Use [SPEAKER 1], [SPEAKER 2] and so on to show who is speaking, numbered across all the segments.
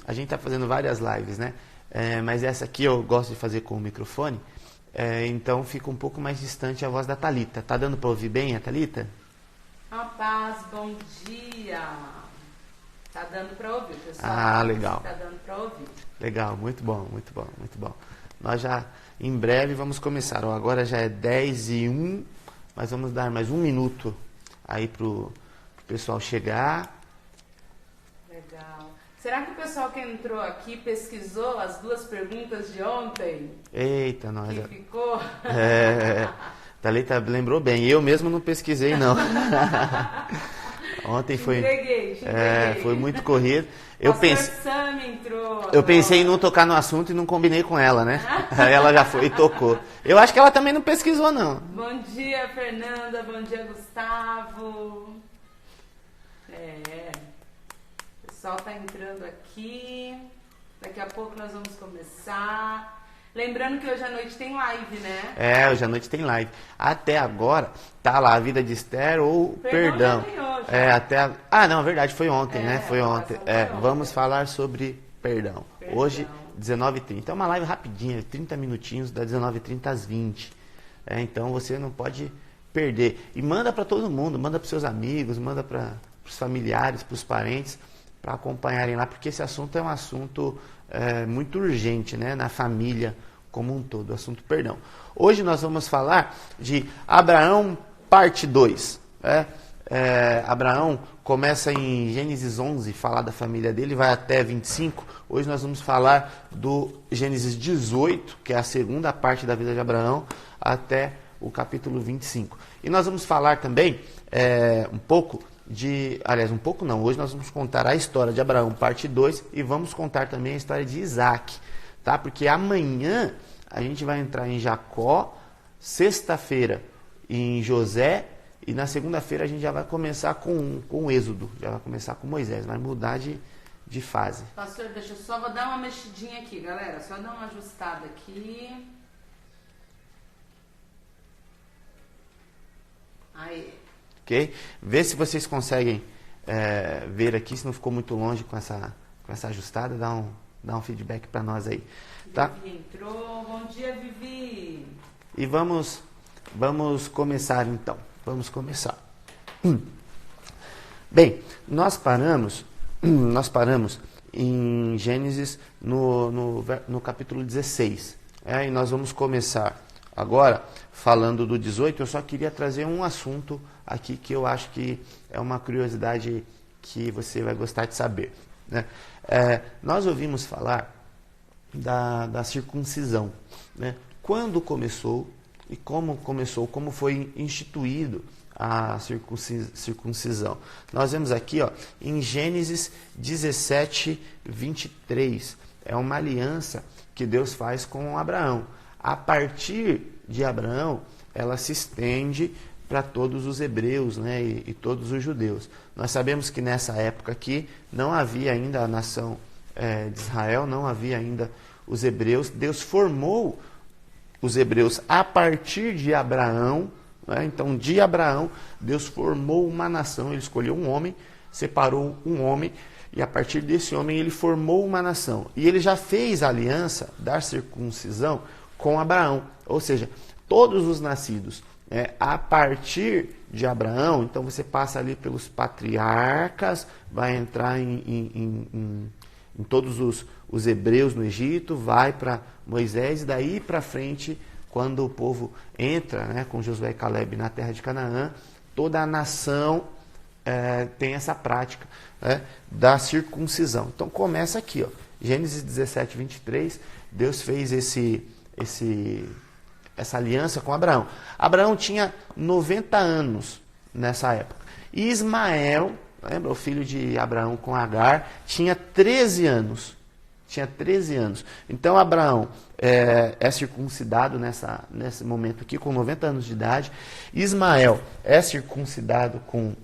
[SPEAKER 1] a gente está fazendo várias lives, né? Mas essa aqui eu gosto de fazer com o microfone, então fica um pouco mais distante a voz da Thalita. Tá dando para ouvir bem a Thalita?
[SPEAKER 2] Rapaz, bom dia. Tá dando para ouvir, pessoal.
[SPEAKER 1] Ah, legal.
[SPEAKER 2] Tá dando para ouvir.
[SPEAKER 1] Legal, muito bom, muito bom, muito bom. Nós já, em breve, vamos começar. Agora já é 10h01, mas vamos dar mais 1 minuto aí pro pessoal chegar.
[SPEAKER 2] Legal. Será que o pessoal que entrou aqui pesquisou as 2 perguntas de ontem?
[SPEAKER 1] Eita, nós.
[SPEAKER 2] Que ficou?
[SPEAKER 1] Thalita lembrou bem. Eu mesmo não pesquisei, não. Ontem
[SPEAKER 2] Te
[SPEAKER 1] foi.
[SPEAKER 2] entreguei.
[SPEAKER 1] Foi muito corrido.
[SPEAKER 2] Sam entrou.
[SPEAKER 1] Eu pensei em não tocar no assunto e não combinei com ela, né? Aí ela já foi e tocou. Eu acho que ela também não pesquisou, não.
[SPEAKER 2] Bom dia, Fernanda. Bom dia, Gustavo. O pessoal tá entrando aqui. Daqui a pouco nós vamos começar. Lembrando que hoje à noite tem live, né?
[SPEAKER 1] Hoje à noite tem live. Até agora, tá lá, a vida de Esther ou Perdão. Não, verdade, foi ontem, né? Foi ontem. Vamos falar sobre perdão. Hoje, 19h30. É uma live rapidinha, 30 minutinhos, da 19h30 às 20h. Então você não pode perder. E manda para todo mundo, manda para seus amigos, manda para os familiares, para os parentes, para acompanharem lá, porque esse assunto é um assunto muito urgente, né, na família como um todo, o assunto perdão. Hoje nós vamos falar de Abraão, parte 2. Abraão começa em Gênesis 11, falar da família dele, vai até 25. Hoje nós vamos falar do Gênesis 18, que é a segunda parte da vida de Abraão, até o capítulo 25. E nós vamos falar também hoje nós vamos contar a história de Abraão, parte 2, e vamos contar também a história de Isaac, tá? Porque amanhã a gente vai entrar em Jacó, sexta-feira em José, e na segunda-feira a gente já vai começar com o Êxodo, já vai começar com Moisés, vai mudar de fase.
[SPEAKER 2] Pastor, deixa eu só vou dar uma mexidinha aqui, galera, só dar uma ajustada aqui. Aí.
[SPEAKER 1] Ok? Vê se vocês conseguem ver aqui, se não ficou muito longe com essa ajustada, dá um feedback para nós aí. Tá?
[SPEAKER 2] Vivi entrou. Bom dia, Vivi.
[SPEAKER 1] E vamos começar então. Vamos começar. Bem, nós paramos em Gênesis no capítulo 16. E nós vamos começar agora falando do 18. Eu só queria trazer um assunto aqui que eu acho que é uma curiosidade que você vai gostar de saber, né? Nós ouvimos falar da circuncisão, né? Quando começou e como foi instituído a circuncisão. Nós vemos aqui, em Gênesis 17, 23, é uma aliança que Deus faz com Abraão. A partir de Abraão, ela se estende para todos os hebreus, né, e todos os judeus. Nós sabemos que nessa época aqui não havia ainda a nação de Israel, não havia ainda os hebreus. Deus formou os hebreus a partir de Abraão, né? Então de Abraão Deus formou uma nação, ele escolheu um homem, separou um homem, e a partir desse homem ele formou uma nação. E ele já fez a aliança da circuncisão com Abraão, ou seja, todos os nascidos a partir de Abraão. Então você passa ali pelos patriarcas, vai entrar em todos os hebreus no Egito, vai para Moisés, e daí para frente, quando o povo entra, né, com Josué e Caleb na terra de Canaã, toda a nação tem essa prática, né, da circuncisão. Então começa aqui, Gênesis 17, 23, Deus fez essa aliança com Abraão. Abraão tinha 90 anos nessa época. E Ismael, lembra, o filho de Abraão com Agar, tinha 13 anos. Então Abraão é circuncidado nesse momento aqui, com 90 anos de idade. Ismael é circuncidado com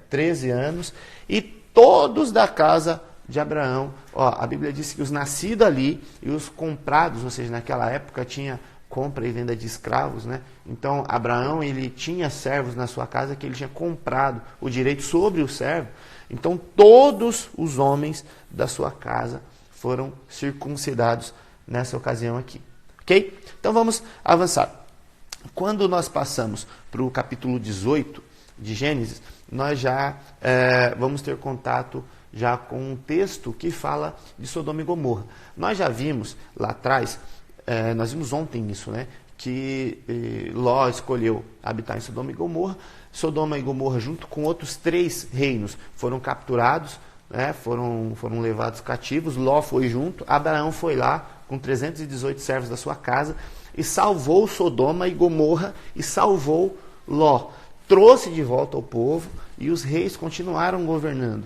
[SPEAKER 1] 13 anos. E todos da casa de Abraão, a Bíblia diz que os nascidos ali e os comprados, ou seja, naquela época tinha compra e venda de escravos, né? Então Abraão, ele tinha servos na sua casa que ele tinha comprado o direito sobre o servo. Então todos os homens da sua casa foram circuncidados nessa ocasião aqui. Ok? Então vamos avançar. Quando nós passamos para o capítulo 18 de Gênesis, nós já vamos ter contato já com um texto que fala de Sodoma e Gomorra. Nós já vimos lá atrás, nós vimos ontem isso, né? Que Ló escolheu habitar em Sodoma e Gomorra. Sodoma e Gomorra, junto com outros 3 reinos, foram capturados, né? Foram levados cativos. Ló foi junto, Abraão foi lá com 318 servos da sua casa e salvou Sodoma e Gomorra e salvou Ló. Trouxe de volta o povo e os reis continuaram governando.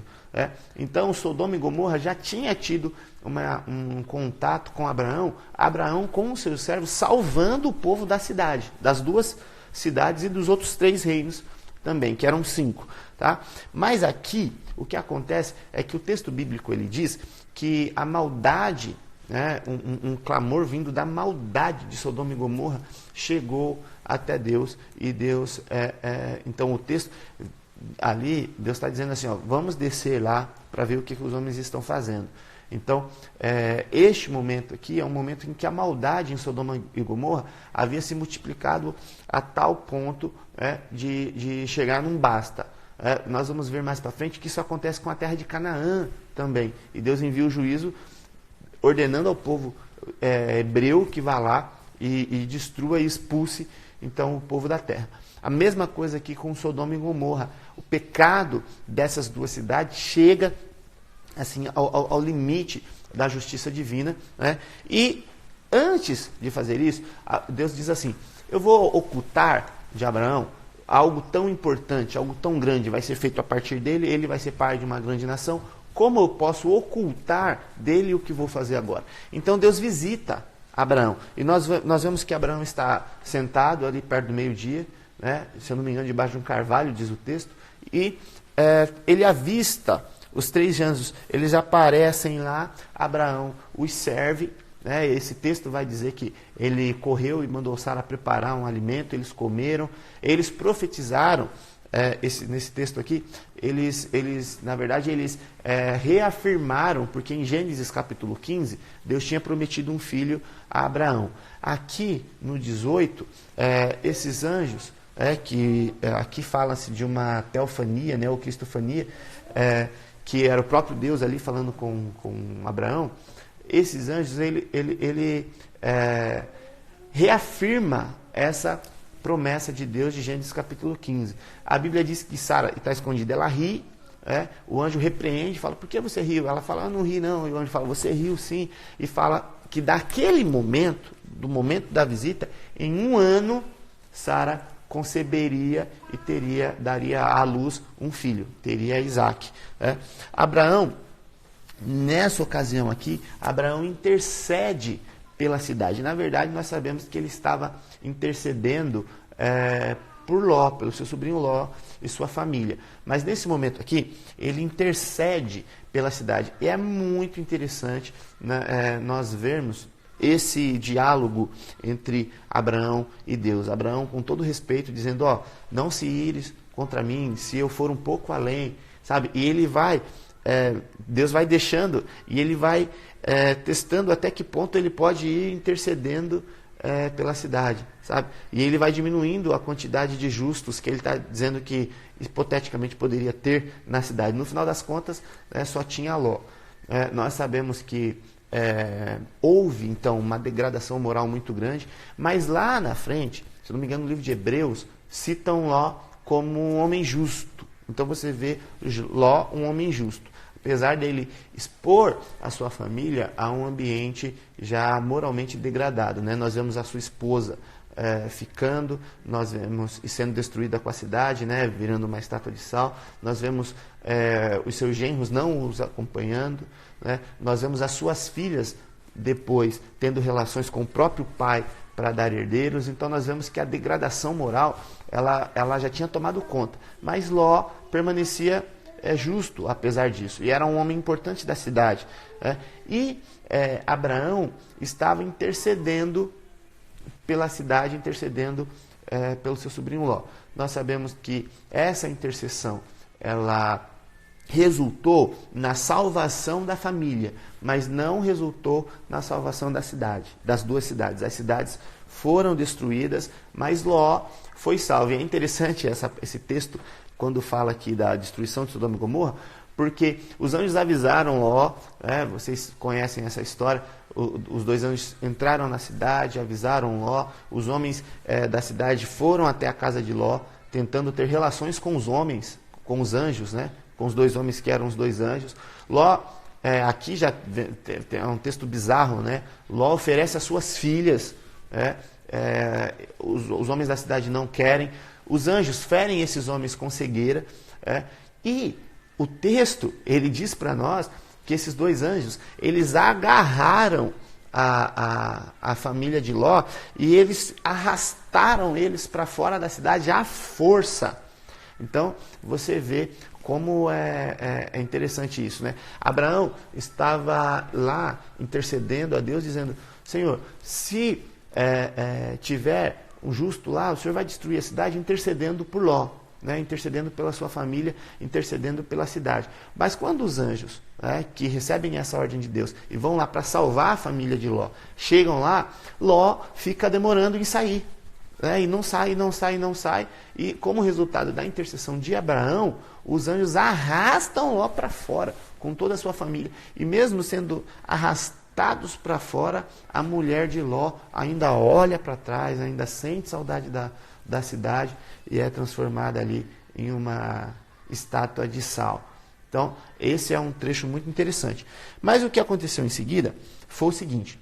[SPEAKER 1] Então, Sodoma e Gomorra já tinha tido um contato com Abraão com os seus servos, salvando o povo da cidade, das 2 cidades e dos outros 3 reinos também, que eram 5. Tá? Mas aqui, o que acontece é que o texto bíblico ele diz que a maldade, né, um clamor vindo da maldade de Sodoma e Gomorra chegou até Deus, e Deus, então o texto ali, Deus está dizendo assim, ó, vamos descer lá para ver o que os homens estão fazendo. Então, este momento aqui é um momento em que a maldade em Sodoma e Gomorra havia se multiplicado a tal ponto de chegar num basta. Nós vamos ver mais para frente que isso acontece com a terra de Canaã também. E Deus envia o juízo ordenando ao povo hebreu que vá lá e destrua e expulse então o povo da terra. A mesma coisa aqui com Sodoma e Gomorra. O pecado dessas 2 cidades chega assim ao limite da justiça divina, né? E antes de fazer isso, Deus diz assim, eu vou ocultar de Abraão algo tão importante, algo tão grande, vai ser feito a partir dele, ele vai ser pai de uma grande nação, como eu posso ocultar dele o que vou fazer agora? Então Deus visita Abraão, e nós vemos que Abraão está sentado ali perto do meio-dia, né? Se eu não me engano, debaixo de um carvalho, diz o texto, e ele avista os 3 anjos, eles aparecem lá, Abraão os serve, né? Esse texto vai dizer que ele correu e mandou Sara preparar um alimento, eles comeram, eles profetizaram, nesse texto aqui, na verdade, eles reafirmaram, porque em Gênesis capítulo 15, Deus tinha prometido um filho a Abraão. Aqui, no 18, esses anjos, aqui fala-se de uma teofania, né, ou cristofania, que era o próprio Deus ali falando com Abraão. Esses anjos, ele reafirma essa promessa de Deus de Gênesis capítulo 15. A Bíblia diz que Sara está escondida, ela ri, o anjo repreende, fala, por que você riu? Ela fala, não ri não, e o anjo fala, você riu sim, e fala que daquele momento, do momento da visita, em 1 ano, Sara conceberia e daria à luz um filho, teria Isaac. Abraão, nessa ocasião aqui, Abraão intercede pela cidade. Na verdade, nós sabemos que ele estava intercedendo por Ló, pelo seu sobrinho Ló e sua família. Mas nesse momento aqui, ele intercede pela cidade. E é muito interessante, né, nós vermos esse diálogo entre Abraão e Deus. Abraão, com todo respeito, dizendo, não se ires contra mim, se eu for um pouco além, sabe? E ele vai, Deus vai deixando, e ele vai testando até que ponto ele pode ir intercedendo pela cidade, sabe? E ele vai diminuindo a quantidade de justos que ele está dizendo que hipoteticamente poderia ter na cidade. No final das contas, só tinha Ló. Nós sabemos que houve, então, uma degradação moral muito grande, mas lá na frente, se não me engano, no livro de Hebreus, citam Ló como um homem justo. Então você vê Ló, um homem justo. Apesar dele expor a sua família a um ambiente já moralmente degradado, né? Nós vemos a sua esposa ficando, nós vemos e sendo destruída com a cidade, né? Virando uma estátua de sal. Nós vemos os seus genros não os acompanhando, né? Nós vemos as suas filhas depois tendo relações com o próprio pai para dar herdeiros. Então nós vemos que a degradação moral ela já tinha tomado conta, mas Ló permanecia justo apesar disso, e era um homem importante da cidade, e Abraão estava intercedendo pela cidade, intercedendo pelo seu sobrinho Ló. Nós sabemos que essa intercessão ela resultou na salvação da família, mas não resultou na salvação da cidade, das duas cidades. As cidades foram destruídas, mas Ló foi salvo. E é interessante esse texto, quando fala aqui da destruição de Sodoma e Gomorra, porque os anjos avisaram Ló, vocês conhecem essa história, os dois anjos entraram na cidade, avisaram Ló, os homens da cidade foram até a casa de Ló, tentando ter relações com os homens, com os anjos, né? Com os dois homens que eram os dois anjos. Ló, aqui já é um texto bizarro, né? Ló oferece as suas filhas, os homens da cidade não querem, os anjos ferem esses homens com cegueira, e o texto, ele diz para nós que esses dois anjos, eles agarraram a família de Ló e eles arrastaram eles para fora da cidade à força. Então, você vê como é interessante isso, né? Abraão estava lá intercedendo a Deus, dizendo: Senhor, se tiver um justo lá, o Senhor vai destruir a cidade, intercedendo por Ló, né? Intercedendo pela sua família, intercedendo pela cidade. Mas quando os anjos, que recebem essa ordem de Deus e vão lá para salvar a família de Ló, chegam lá, Ló fica demorando em sair. E não sai. E como resultado da intercessão de Abraão, os anjos arrastam Ló para fora, com toda a sua família. E mesmo sendo arrastados para fora, a mulher de Ló ainda olha para trás, ainda sente saudade da cidade e é transformada ali em uma estátua de sal. Então, esse é um trecho muito interessante. Mas o que aconteceu em seguida foi o seguinte: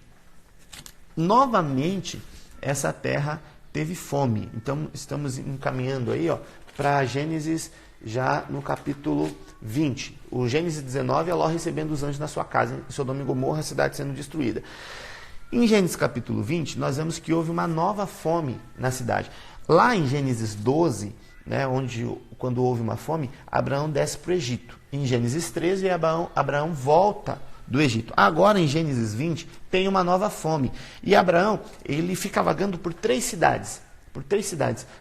[SPEAKER 1] novamente, essa terra teve fome. Então, estamos encaminhando aí para Gênesis, já no capítulo 20. O Gênesis 19 é Ló recebendo os anjos na sua casa, em Sodoma e Gomorra, a cidade sendo destruída. Em Gênesis capítulo 20, nós vemos que houve uma nova fome na cidade. Lá em Gênesis 12, quando houve uma fome, Abraão desce para o Egito. Em Gênesis 13, Abraão volta do Egito. Agora, em Gênesis 20, tem uma nova fome. E Abraão, ele fica vagando por três cidades.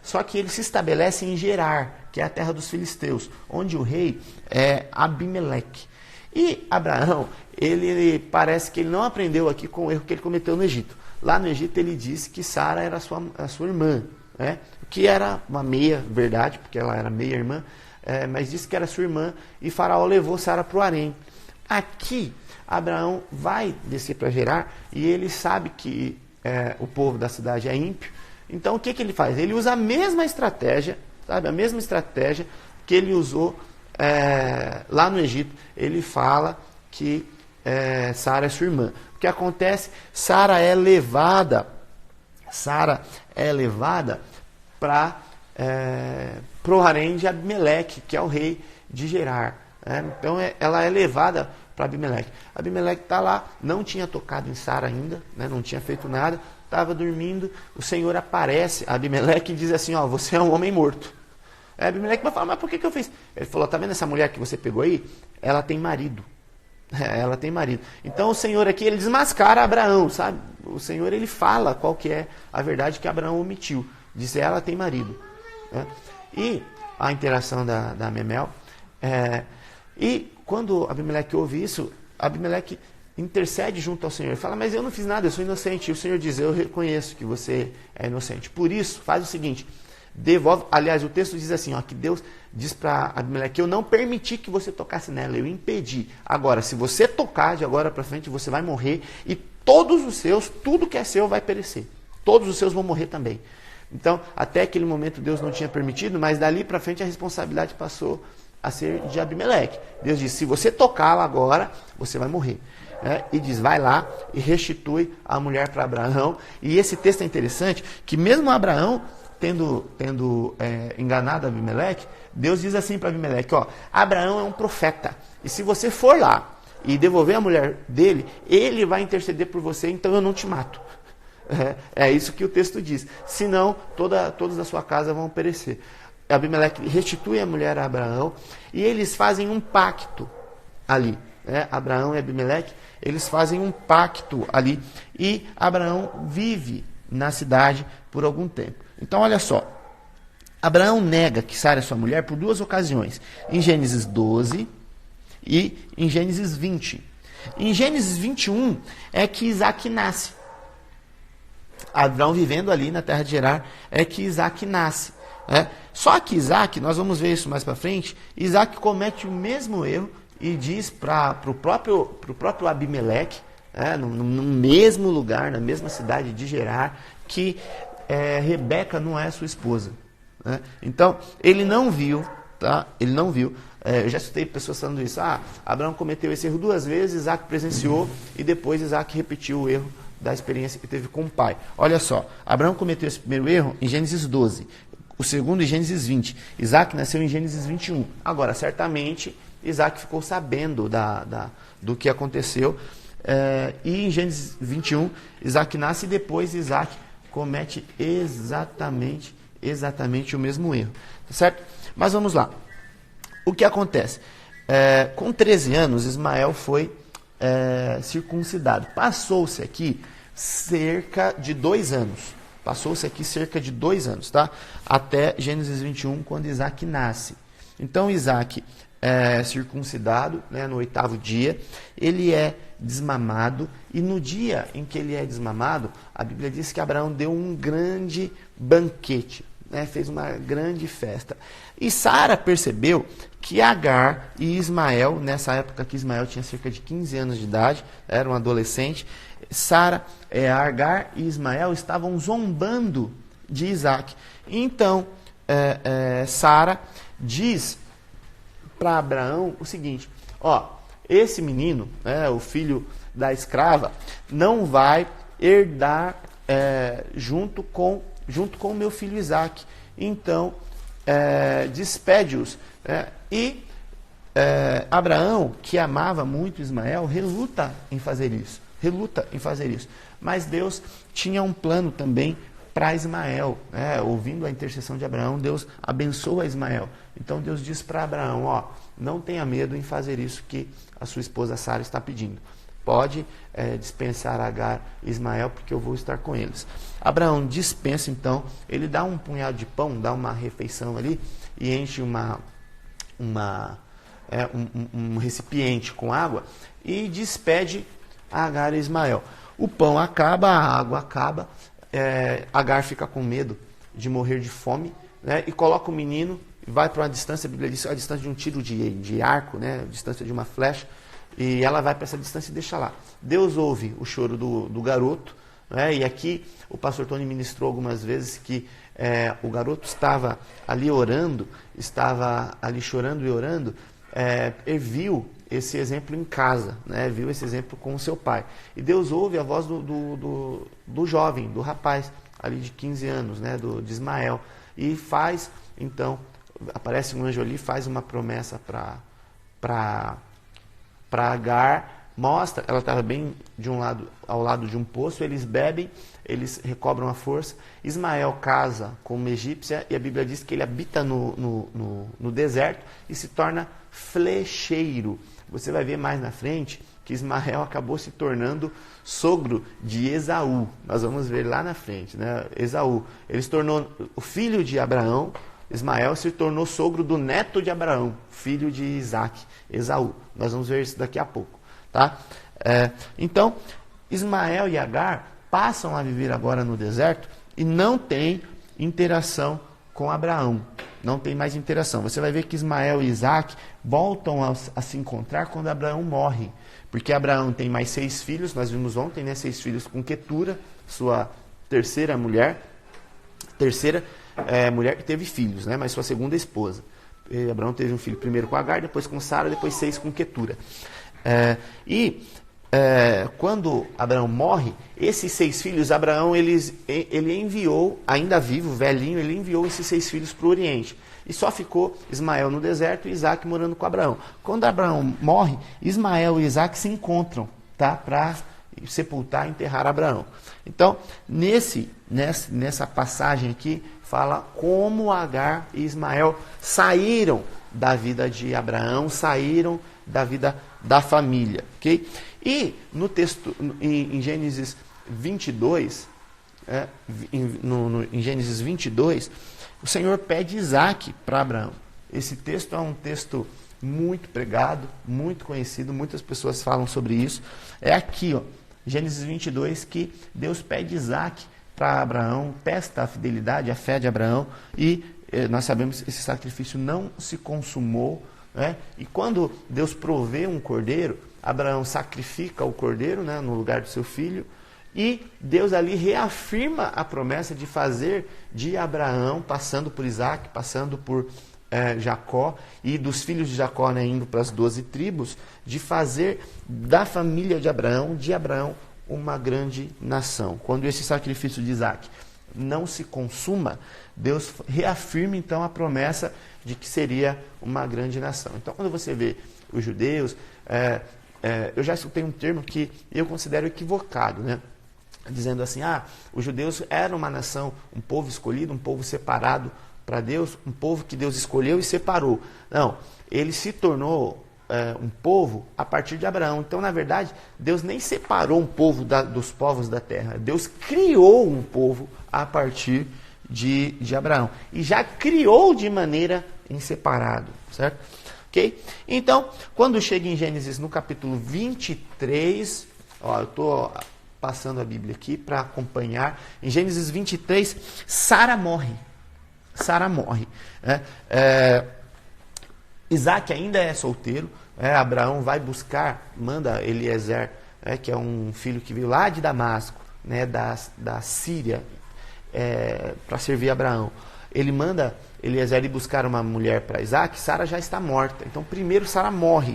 [SPEAKER 1] Só que ele se estabelece em Gerar, que é a terra dos filisteus, onde o rei é Abimeleque. E Abraão, ele parece que ele não aprendeu aqui com o erro que ele cometeu no Egito. Lá no Egito, ele disse que Sara era a sua irmã, o que era uma meia verdade, porque ela era meia irmã, mas disse que era sua irmã, e Faraó levou Sara para o harém. Aqui, Abraão vai descer para Gerar e ele sabe que o povo da cidade é ímpio. Então, o que ele faz? Ele usa a mesma estratégia, a mesma estratégia que ele usou lá no Egito. Ele fala que Sara é sua irmã. O que acontece? Sara é levada para o harém de Abimeleque, que é o rei de Gerar. Então, ela é levada para Abimeleque. Abimeleque está lá, não tinha tocado em Sara ainda, não tinha feito nada, estava dormindo. O Senhor aparece a Abimeleque e diz assim: você é um homem morto. Abimeleque vai falar: mas por que eu fiz? Ele falou: tá vendo essa mulher que você pegou aí? Ela tem marido. Ela tem marido. Então o Senhor aqui, ele desmascara Abraão, sabe? O Senhor, ele fala qual que é a verdade que Abraão omitiu. Diz: ela tem marido. E a interação da Memel. E quando Abimeleque ouve isso, Abimeleque intercede junto ao Senhor. Fala: mas eu não fiz nada, eu sou inocente. E o Senhor diz: eu reconheço que você é inocente. Por isso, faz o seguinte: devolve. Aliás, o texto diz assim, que Deus diz para Abimeleque: eu não permiti que você tocasse nela, eu impedi. Agora, se você tocar de agora para frente, você vai morrer e todos os seus, tudo que é seu vai perecer. Todos os seus vão morrer também. Então, até aquele momento Deus não tinha permitido, mas dali para frente a responsabilidade passou a ser de Abimeleque. Deus disse: se você tocá-la agora, você vai morrer. E diz: vai lá e restitui a mulher para Abraão. E esse texto é interessante, que mesmo Abraão tendo enganado Abimeleque, Deus diz assim para Abimeleque: Abraão é um profeta, e se você for lá e devolver a mulher dele, ele vai interceder por você, então eu não te mato. É isso que o texto diz. Senão, todos da sua casa vão perecer. Abimeleque restitui a mulher a Abraão e eles fazem um pacto ali. Abraão e Abimeleque, eles fazem um pacto ali. E Abraão vive na cidade por algum tempo. Então, olha só. Abraão nega que Sara é sua mulher por duas ocasiões. Em Gênesis 12, e em Gênesis 20. Em Gênesis 21 é que Isaac nasce. Abraão vivendo ali na terra de Gerar é que Isaac nasce. Só que Isaac, nós vamos ver isso mais para frente, Isaac comete o mesmo erro e diz para o próprio Abimeleque, no mesmo lugar, na mesma cidade de Gerar, que Rebeca não é sua esposa. Então, ele não viu, tá? Ele não viu. Eu já escutei pessoas falando isso. Abraão cometeu esse erro 2 vezes, Isaac presenciou e depois Isaac repetiu o erro da experiência que teve com o pai. Olha só, Abraão cometeu esse primeiro erro em Gênesis 12, o segundo em Gênesis 20. Isaac nasceu em Gênesis 21. Agora, certamente, Isaac ficou sabendo do que aconteceu. E em Gênesis 21, Isaac nasce e depois Isaac comete exatamente o mesmo erro. Tá certo? Mas vamos lá. O que acontece? Com 13 anos, Ismael foi circuncidado. Passou-se aqui cerca de 2 anos. Tá? Até Gênesis 21, quando Isaac nasce. Então, Isaac é circuncidado, no 8º dia, ele é desmamado, e no dia em que ele é desmamado, a Bíblia diz que Abraão deu um grande banquete, fez uma grande festa. E Sara percebeu que Agar e Ismael, nessa época que Ismael tinha cerca de 15 anos de idade, era um adolescente, Agar e Ismael estavam zombando de Isaac. Então, Sara diz para Abraão o seguinte: esse menino, o filho da escrava, não vai herdar junto com o meu filho Isaac. Então, despede-os. Abraão, que amava muito Ismael, reluta em fazer isso. Mas Deus tinha um plano também para Ismael. Ouvindo a intercessão de Abraão, Deus abençoa Ismael. Então Deus diz para Abraão: não tenha medo em fazer isso que a sua esposa Sara está pedindo. Pode dispensar Agar e Ismael, porque eu vou estar com eles. Abraão dispensa, então, ele dá um punhado de pão, dá uma refeição ali, e enche um recipiente com água, e despede Agar e Ismael. O pão acaba, a água acaba, Agar fica com medo de morrer de fome, e coloca o menino, vai para uma distância, a Bíblia diz, a distância de um tiro de arco, a distância de uma flecha, e ela vai para essa distância e deixa lá. Deus ouve o choro do garoto, e aqui o pastor Tony ministrou algumas vezes que o garoto estava ali orando, estava ali chorando e orando, e viu esse exemplo em casa, viu esse exemplo com o seu pai. E Deus ouve a voz do jovem, do rapaz, ali de 15 anos, de Ismael, e faz, então, aparece um anjo ali, faz uma promessa para Agar, mostra, ela estava bem ao lado de um poço, eles bebem, eles recobram a força. Ismael casa com uma egípcia, e a Bíblia diz que ele habita no deserto e se torna flecheiro. Você vai ver mais na frente que Ismael acabou se tornando sogro de Esaú. Nós vamos ver lá na frente, Esaú. Ele se tornou o filho de Abraão. Ismael se tornou sogro do neto de Abraão, filho de Isaac, Esaú. Nós vamos ver isso daqui a pouco. Tá? Então, Ismael e Agar passam a viver agora no deserto e não tem interação com Abraão. Não tem mais interação. Você vai ver que Ismael e Isaac voltam a se encontrar quando Abraão morre. Porque Abraão tem mais 6 filhos, nós vimos ontem, 6 filhos com Quetura, sua terceira mulher. Mulher que teve filhos, mas sua segunda esposa. Abraão teve um filho primeiro com Agar, depois com Sara, depois 6 com Quetura. Quando Abraão morre, esses 6 filhos, Abraão ele enviou, ainda vivo, velhinho, ele enviou esses 6 filhos para o Oriente. E só ficou Ismael no deserto e Isaac morando com Abraão. Quando Abraão morre, Ismael e Isaac se encontram, para sepultar e enterrar Abraão. Então, nessa passagem aqui, fala como Agar e Ismael saíram da vida de Abraão, saíram da vida da família. Okay? E no texto, em Gênesis 22, em Gênesis 22, o Senhor pede Isaac para Abraão. Esse texto é um texto muito pregado, muito conhecido, muitas pessoas falam sobre isso. É aqui, ó, Gênesis 22, que Deus pede Isaac para Abraão, testa a fidelidade, a fé de Abraão, e nós sabemos que esse sacrifício não se consumou, né? E quando Deus provê um cordeiro, Abraão sacrifica o cordeiro, né, no lugar do seu filho, e Deus ali reafirma a promessa de fazer de Abraão, passando por Isaac, passando por Jacó, e dos filhos de Jacó, né, indo para as 12 tribos, de fazer da família de Abraão uma grande nação. Quando esse sacrifício de Isaac não se consuma, Deus reafirma então a promessa de que seria uma grande nação. Então, quando você vê os judeus, eu já escutei um termo que eu considero equivocado, né? Dizendo assim, os judeus eram uma nação, um povo escolhido, um povo separado para Deus, um povo que Deus escolheu e separou. Não, ele se tornou um povo a partir de Abraão. Então, na verdade, Deus nem separou um povo dos povos da terra. Deus criou um povo a partir de Abraão. E já criou de maneira em separado, certo? Ok? Então, quando chega em Gênesis no capítulo 23, eu estou passando a Bíblia aqui para acompanhar. Em Gênesis 23, Sara morre. Sara morre. Isaac ainda é solteiro. Abraão vai buscar, manda Eliezer, que é um filho que veio lá de Damasco, né, da Síria, para servir Abraão. Ele manda Eliezer ir buscar uma mulher para Isaac. Sara já está morta. Então, primeiro Sara morre.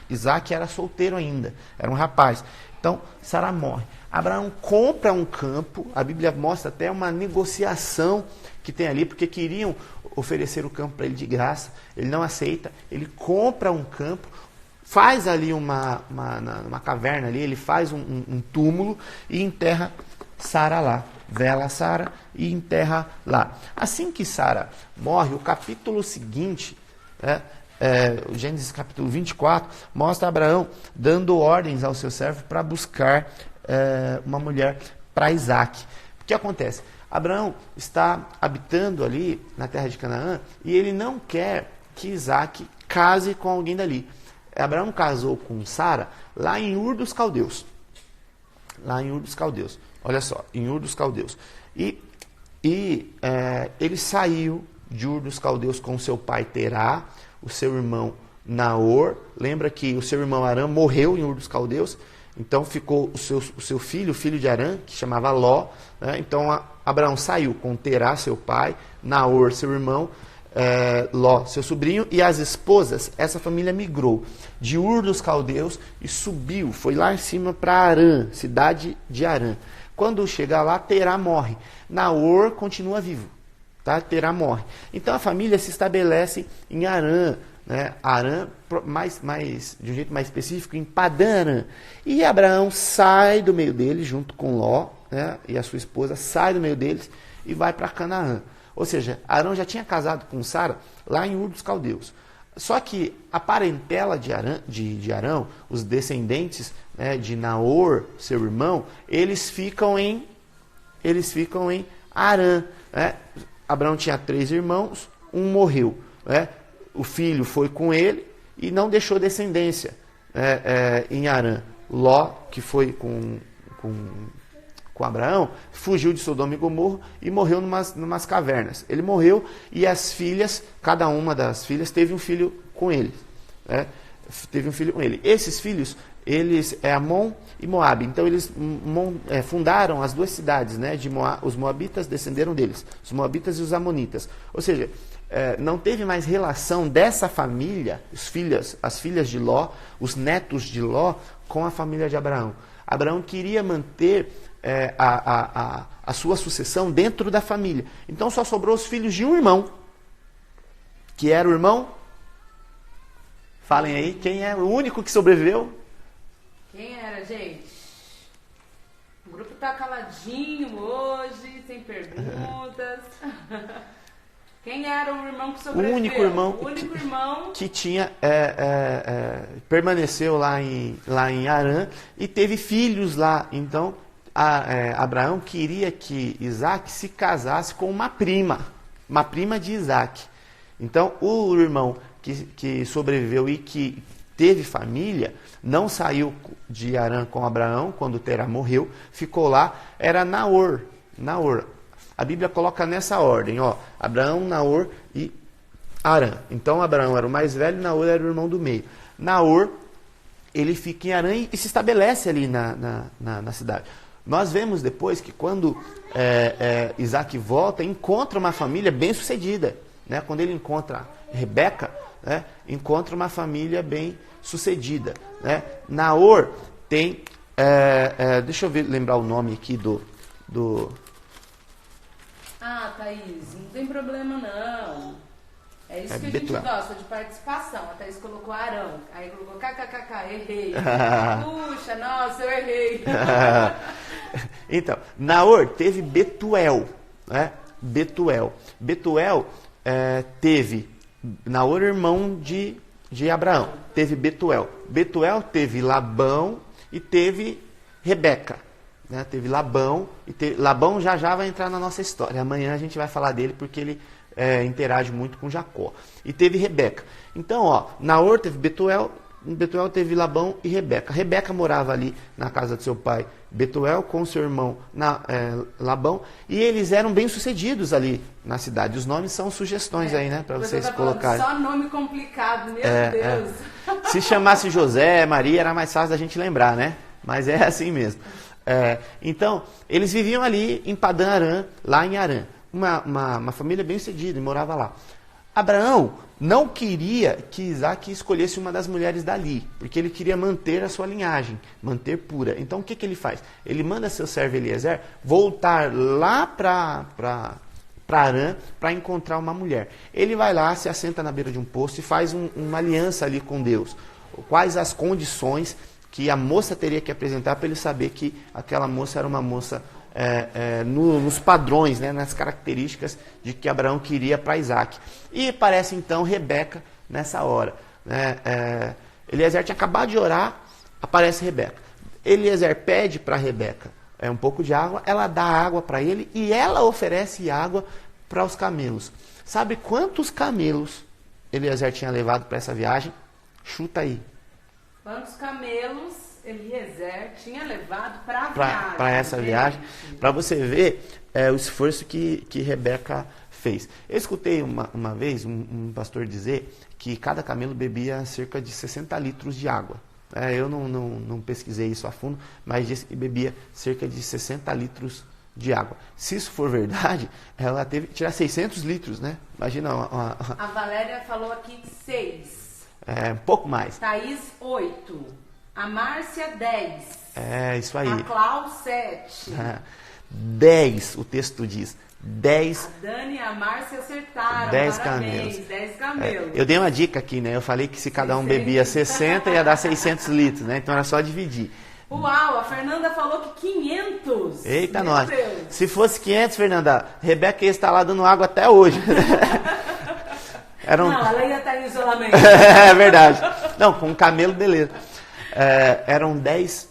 [SPEAKER 1] Isaac era solteiro ainda, era um rapaz. Então, Sara morre. Abraão compra um campo. A Bíblia mostra até uma negociação que tem ali, porque queriam oferecer o campo para ele de graça. Ele não aceita. Ele compra um campo, faz ali uma caverna ali, ele faz um túmulo e enterra Sara lá. Vela Sara e enterra lá. Assim que Sara morre, o capítulo seguinte, Gênesis capítulo 24, mostra Abraão dando ordens ao seu servo para buscar uma mulher para Isaac. O que acontece? Abraão está habitando ali na terra de Canaã e ele não quer que Isaac case com alguém dali. Abraão casou com Sara lá em Ur dos Caldeus. Olha só, em Ur dos Caldeus. E ele saiu de Ur dos Caldeus com seu pai Terá, o seu irmão Naor. Lembra que o seu irmão Arã morreu em Ur dos Caldeus. Então ficou o seu filho, o filho de Arã, que chamava Ló. Né? Então Abraão saiu com Terá, seu pai, Naor, seu irmão, Ló, seu sobrinho, e as esposas. Essa família migrou de Ur dos Caldeus e subiu, foi lá em cima para Arã, cidade de Arã. Quando chega lá, Terá morre. Naor continua vivo. Tá? Terá morre. Então a família se estabelece em Arã. Né? Arã, de um jeito mais específico, em Padã Arã. E Abraão sai do meio deles, junto com Ló, né? E a sua esposa, sai do meio deles e vai para Canaã. Ou seja, Arão já tinha casado com Sara lá em Ur dos Caldeus. Só que a parentela de Arão, os descendentes, né, de Naor, seu irmão, eles ficam em Arã. Né? Abraão tinha 3 irmãos, um morreu. Né? O filho foi com ele e não deixou descendência em Arã. Ló, que foi com Abraão, fugiu de Sodoma e Gomorra e morreu numas cavernas. Ele morreu e as filhas, cada uma das filhas, teve um filho com ele. Esses filhos, eles Amon e Moabe. Então eles fundaram as 2 cidades, né, de Moab. Os moabitas descenderam deles, os moabitas e os amonitas. Ou seja, não teve mais relação dessa família, as filhas de Ló, os netos de Ló, com a família de Abraão. Abraão queria manter a sua sucessão dentro da família. Então só sobrou os filhos de um irmão, que era o irmão. Falem aí, quem é o único que sobreviveu?
[SPEAKER 2] Quem era, gente? O grupo tá caladinho hoje, sem perguntas. Quem era o irmão que sobreviveu?
[SPEAKER 1] O único irmão que tinha permaneceu lá em Arã e teve filhos lá. Então Abraão queria que Isaac se casasse com uma prima de Isaac. Então o irmão que sobreviveu e que teve família, não saiu de Harã com Abraão, quando Terá morreu, ficou lá, era Naor. A Bíblia coloca nessa ordem, ó, Abraão, Naor e Harã. Então Abraão era o mais velho, Naor era o irmão do meio. Naor, ele fica em Harã e se estabelece ali na cidade. Nós vemos depois que quando Isaac volta, encontra uma família bem sucedida. Né? Quando ele encontra Rebeca, né? Encontra uma família bem sucedida. Né? Naor tem, deixa eu lembrar o nome aqui do...
[SPEAKER 2] Ah, Thaís, não tem problema não. É isso que a gente gosta, de participação. A Thaís colocou Arão, aí colocou kkkk, errei. Puxa, nossa, eu errei.
[SPEAKER 1] Então, Naor teve Betuel. Né? Betuel teve Naor, irmão de Abraão. Teve Betuel. Betuel teve Labão e teve Rebeca. Né? Teve Labão. Labão já vai entrar na nossa história. Amanhã a gente vai falar dele porque ele interage muito com Jacó. E teve Rebeca. Então, ó, Naor teve Betuel teve Labão e Rebeca. Rebeca morava ali na casa do seu pai Betuel com seu irmão Labão, e eles eram bem-sucedidos ali na cidade. Os nomes são sugestões aí, né, para vocês colocarem.
[SPEAKER 2] Só nome complicado, meu Deus.
[SPEAKER 1] Se chamasse José, Maria, era mais fácil da gente lembrar, né? Mas é assim mesmo. Então, eles viviam ali em Padã Arã, lá em Harã. Uma família bem-sucedida e morava lá. Abraão não queria que Isaac escolhesse uma das mulheres dali, porque ele queria manter a sua linhagem, manter pura. Então o que ele faz? Ele manda seu servo Eliezer voltar lá para Harã para encontrar uma mulher. Ele vai lá, se assenta na beira de um poço e faz uma aliança ali com Deus. Quais as condições que a moça teria que apresentar para ele saber que aquela moça era uma moça nos padrões, né, nas características de que Abraão queria para Isaac. E aparece então Rebeca nessa hora. Né? Eliezer tinha acabado de orar, aparece Rebeca. Eliezer pede para Rebeca um pouco de água, ela dá água para ele e ela oferece água para os camelos. Sabe quantos camelos Eliezer tinha levado para essa viagem? Chuta aí.
[SPEAKER 2] Quantos camelos Eliezer tinha levado para
[SPEAKER 1] essa viagem? Para você ver o esforço que Rebeca fez. Eu escutei uma vez um pastor dizer que cada camelo bebia cerca de 60 litros de água. Eu não pesquisei isso a fundo, mas disse que bebia cerca de 60 litros de água. Se isso for verdade, ela teve que tirar 600 litros, né? Imagina
[SPEAKER 2] A Valéria falou aqui 6.
[SPEAKER 1] Um pouco mais.
[SPEAKER 2] Thaís, 8. A Márcia, 10.
[SPEAKER 1] Isso aí.
[SPEAKER 2] A Clau, 7.
[SPEAKER 1] 10, o texto diz. 10.
[SPEAKER 2] A Dani e a Márcia acertaram.
[SPEAKER 1] 10
[SPEAKER 2] parabéns,
[SPEAKER 1] camelos.
[SPEAKER 2] 10 camelos.
[SPEAKER 1] Eu dei uma dica aqui, né? Eu falei que se cada um bebia 60, ia dar 600 litros, né? Então era só dividir.
[SPEAKER 2] Uau, a Fernanda falou que 500.
[SPEAKER 1] Eita,
[SPEAKER 2] meu
[SPEAKER 1] nós.
[SPEAKER 2] Deus.
[SPEAKER 1] Se fosse 500, Fernanda, Rebeca ia estar lá dando água até hoje.
[SPEAKER 2] Não, ela ia estar em isolamento.
[SPEAKER 1] É verdade. Não, com um camelo, beleza. Eram 10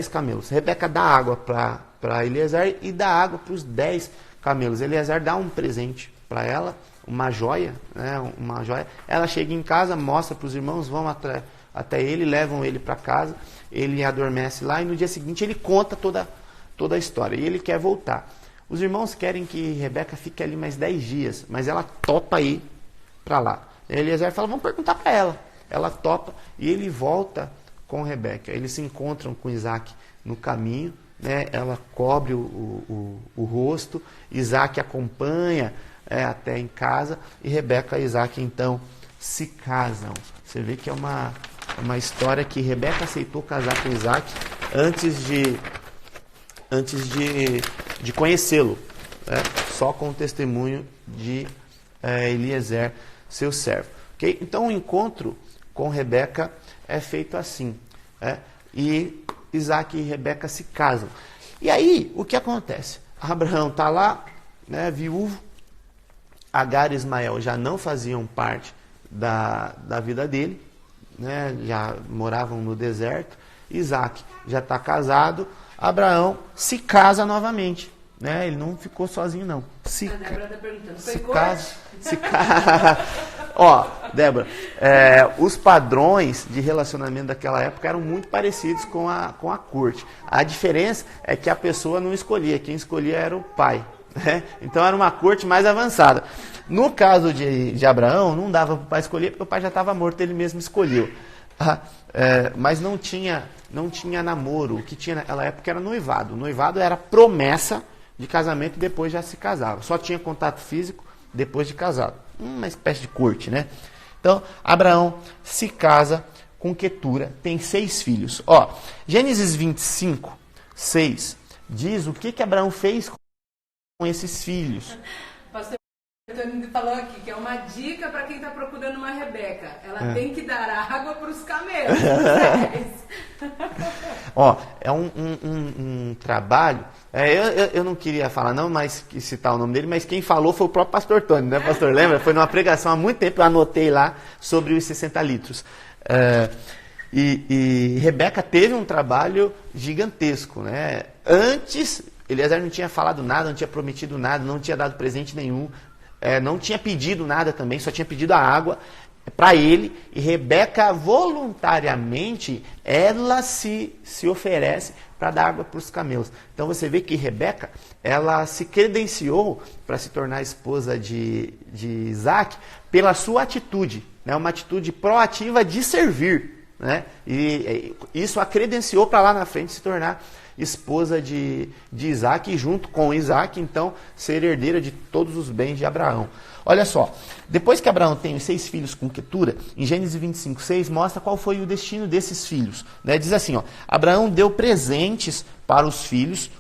[SPEAKER 1] camelos. Rebeca dá água para Eliezer e dá água para os 10 camelos. Eliezer dá um presente para ela, uma joia, né? Uma joia. Ela chega em casa, mostra para os irmãos, vão até ele, levam ele para casa, ele adormece lá e no dia seguinte ele conta toda a história e ele quer voltar. Os irmãos querem que Rebeca fique ali mais 10 dias, mas ela topa ir para lá. Eliezer fala, vamos perguntar para ela. Ela topa e ele volta com Rebeca. Eles se encontram com Isaac no caminho, né? Ela cobre o rosto, Isaac acompanha até em casa e Rebeca e Isaac então se casam. Você vê que é uma história que Rebeca aceitou casar com Isaac antes de conhecê-lo, né? Só com o testemunho de Eliezer, seu servo. Okay? Então o encontro com Rebeca é feito assim. E Isaac e Rebeca se casam. E aí, o que acontece? Abraão está lá, né, viúvo. Agar e Ismael já não faziam parte da vida dele, né, já moravam no deserto. Isaac já está casado. Abraão se casa novamente. Né? Ele não ficou sozinho, não. Se casa. Ó, Débora, os padrões de relacionamento daquela época eram muito parecidos com a corte. A diferença é que a pessoa não escolhia, quem escolhia era o pai. Né? Então era uma corte mais avançada. No caso de Abraão, não dava para o pai escolher, porque o pai já estava morto, ele mesmo escolheu. Mas não tinha namoro. O que tinha naquela época era noivado. O noivado era promessa de casamento e depois já se casava. Só tinha contato físico depois de casado. Uma espécie de corte, né? Então, Abraão se casa com Quetura, tem 6 filhos. Ó, Gênesis 25, 6, diz o que Abraão fez com esses filhos.
[SPEAKER 2] Pastor Antônio falou aqui que é uma dica para quem está procurando uma Rebeca. Ela tem que dar água para os camelos.
[SPEAKER 1] Ó, é um trabalho. Eu não queria falar não, mas citar o nome dele, mas quem falou foi o próprio pastor Tony, né, pastor? Lembra? Foi numa pregação há muito tempo, eu anotei lá sobre os 60 litros. E Rebeca teve um trabalho gigantesco, né? Antes, Eliezer não tinha falado nada, não tinha prometido nada, não tinha dado presente nenhum, não tinha pedido nada também, só tinha pedido a água para ele, e Rebeca voluntariamente ela se oferece para dar água para os camelos. Então você vê que Rebeca ela se credenciou para se tornar esposa de Isaac pela sua atitude, né? Uma atitude proativa de servir, né? E isso a credenciou para lá na frente se tornar esposa de Isaac, e junto com Isaac, então, ser herdeira de todos os bens de Abraão. Olha só, depois que Abraão tem os 6 filhos com Quetura, em Gênesis 25, 6, mostra qual foi o destino desses filhos. Né? Diz assim, ó, Abraão deu presentes para os filhos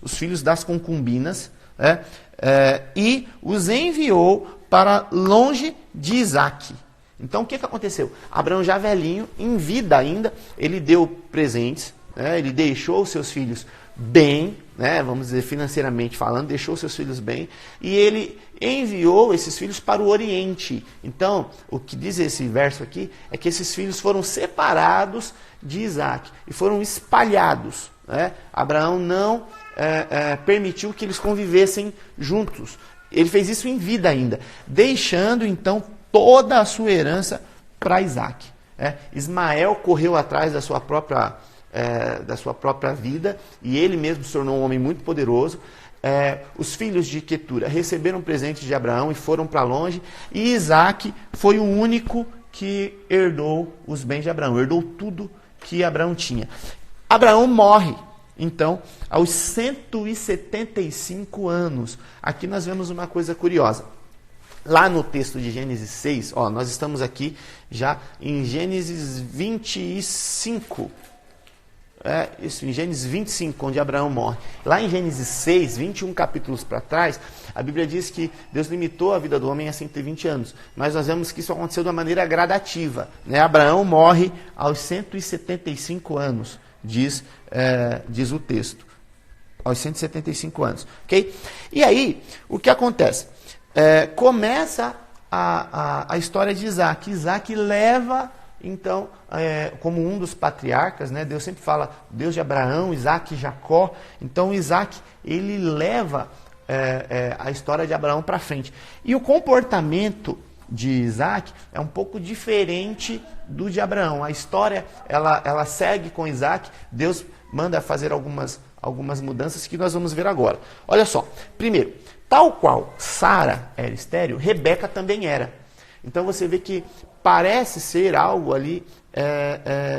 [SPEAKER 1] das concubinas, né? E os enviou para longe de Isaac. Então, o que aconteceu? Abraão já velhinho, em vida ainda, ele deu presentes, né? Ele deixou os seus filhos bem, né, vamos dizer financeiramente falando, deixou seus filhos bem, e ele enviou esses filhos para o Oriente. Então, o que diz esse verso aqui é que esses filhos foram separados de Isaac e foram espalhados. Né? Abraão não permitiu que eles convivessem juntos. Ele fez isso em vida ainda, deixando então toda a sua herança para Isaac. Ismael correu atrás da sua própria vida, e ele mesmo se tornou um homem muito poderoso. Os filhos de Quetura receberam presentes de Abraão e foram para longe, e Isaac foi o único que herdou os bens de Abraão, herdou tudo que Abraão tinha. Abraão morre, então, aos 175 anos. Aqui nós vemos uma coisa curiosa. Lá no texto de Gênesis 6, ó, nós estamos aqui já em Gênesis 25. Isso, em Gênesis 25, onde Abraão morre. Lá em Gênesis 6, 21 capítulos para trás, a Bíblia diz que Deus limitou a vida do homem a 120 anos. Mas nós vemos que isso aconteceu de uma maneira gradativa. Né? Abraão morre aos 175 anos, diz o texto. Aos 175 anos. Okay? E aí, o que acontece? Começa a história de Isaac. Isaac leva... Então, como um dos patriarcas, né, Deus sempre fala, Deus de Abraão, Isaac e Jacó. Então, Isaac, ele leva a história de Abraão para frente. E o comportamento de Isaac é um pouco diferente do de Abraão. A história, ela segue com Isaac. Deus manda fazer algumas mudanças que nós vamos ver agora. Olha só, primeiro, tal qual Sara era estéril, Rebeca também era. Então, você vê que parece ser algo ali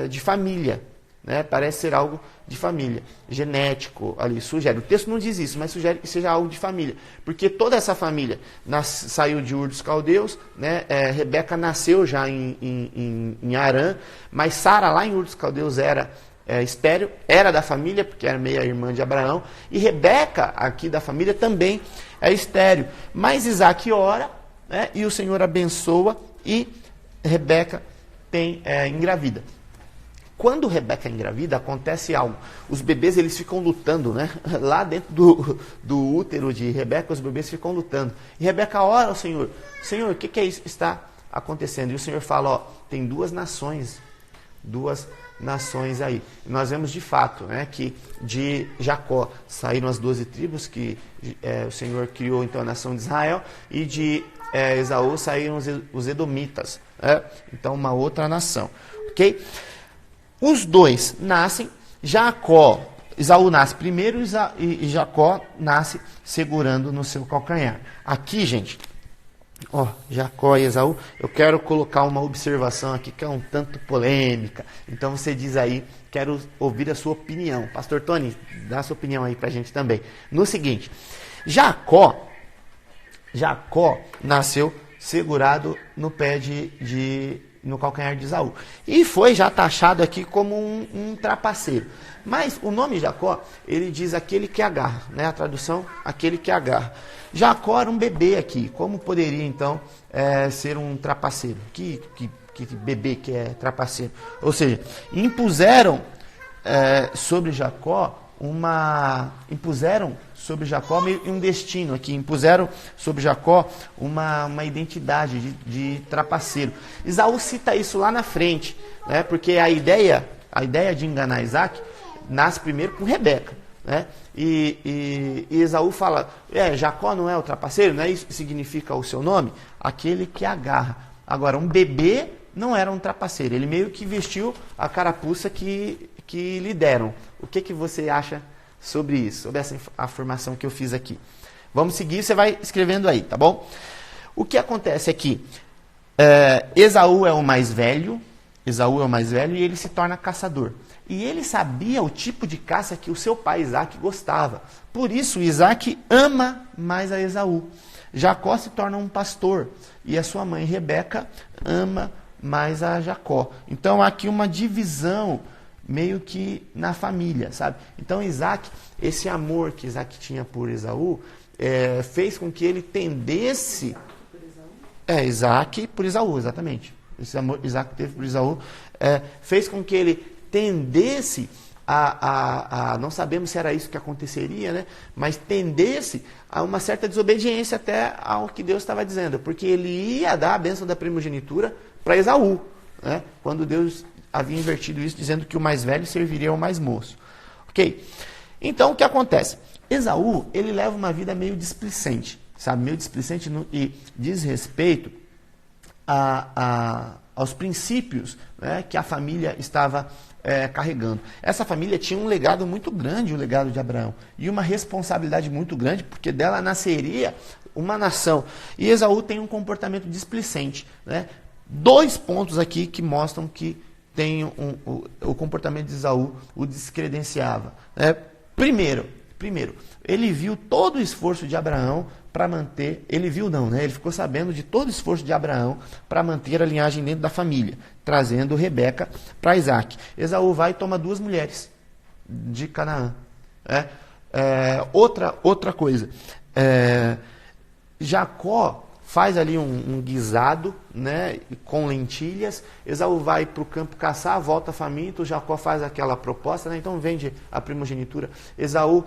[SPEAKER 1] de família, né? Parece ser algo de família, genético ali, sugere. O texto não diz isso, mas sugere que seja algo de família, porque toda essa família saiu de Ur dos Caldeus, né? Rebeca nasceu já em Harã, mas Sara lá em Ur dos Caldeus era estéril, era da família, porque era meia-irmã de Abraão, e Rebeca, aqui da família, também é estéril. Mas Isaac ora, né? E o Senhor abençoa, e Rebeca engravida. Quando Rebeca engravida, acontece algo. Os bebês, eles ficam lutando, né? Lá dentro do útero de Rebeca, os bebês ficam lutando. E Rebeca ora ao Senhor. Senhor, o que é isso que está acontecendo? E o Senhor fala, ó, tem 2 nações, 2 nações aí. Nós vemos de fato, né, que de Jacó saíram as 12 tribos que o Senhor criou então a nação de Israel, e de Esaú saíram os edomitas, né? Então uma outra nação, ok? Os dois nascem, Esaú nasce primeiro e Jacó nasce segurando no seu calcanhar. Aqui, gente, ó, Jacó e Esaú, eu quero colocar uma observação aqui que é um tanto polêmica. Então você diz aí, quero ouvir a sua opinião. Pastor Tony, dá a sua opinião aí pra gente também. No seguinte, Jacó nasceu segurado no pé no calcanhar de Esaú. E foi já taxado aqui como um trapaceiro. Mas o nome Jacó, ele diz aquele que agarra, né? A tradução, aquele que agarra. Jacó era um bebê aqui. Como poderia, então, ser um trapaceiro? Que bebê que é trapaceiro? Ou seja, impuseram sobre Jacó um destino aqui, impuseram sobre Jacó uma identidade de trapaceiro. Esaú cita isso lá na frente, né? Porque a ideia de enganar Isaac nasce primeiro com Rebeca, né? E Esaú fala, Jacó não é o trapaceiro, não é isso que significa o seu nome? Aquele que agarra. Agora, um bebê não era um trapaceiro, ele meio que vestiu a carapuça que lhe deram. O que você acha sobre isso, sobre essa afirmação que eu fiz aqui? Vamos seguir, você vai escrevendo aí, tá bom? O que acontece é que Esaú é o mais velho e ele se torna caçador. E ele sabia o tipo de caça que o seu pai Isaac gostava. Por isso, Isaac ama mais a Esaú. Jacó se torna um pastor e a sua mãe Rebeca ama mais a Jacó. Então, há aqui uma divisão meio que na família, sabe? Então, Isaac, esse amor que Isaac tinha por Esaú, fez com que ele tendesse... Isaac por Esaú, exatamente. Esse amor que Isaac teve por Esaú fez com que ele tendesse não sabemos se era isso que aconteceria, né? Mas tendesse a uma certa desobediência até ao que Deus estava dizendo, porque ele ia dar a bênção da primogenitura para Esaú, né? Quando Deus havia invertido isso, dizendo que o mais velho serviria ao mais moço. Ok? Então, o que acontece? Esaú, ele leva uma vida meio displicente, sabe? Meio displicente e diz respeito aos princípios, né, que a família estava carregando. Essa família tinha um legado muito grande, o legado de Abraão, e uma responsabilidade muito grande, porque dela nasceria uma nação. E Esaú tem um comportamento displicente, né? 2 pontos aqui que mostram que tem o comportamento de Esaú o descredenciava. Primeiro, ele viu todo o esforço de Abraão para manter, ele ficou sabendo de todo o esforço de Abraão para manter a linhagem dentro da família, trazendo Rebeca para Isaac. Esaú vai e toma 2 mulheres de Canaã. Outra coisa, Jacó faz ali um guisado, né, com lentilhas. Esaú vai para o campo caçar, volta faminto. Jacó faz aquela proposta, né, então vende a primogenitura. Esaú,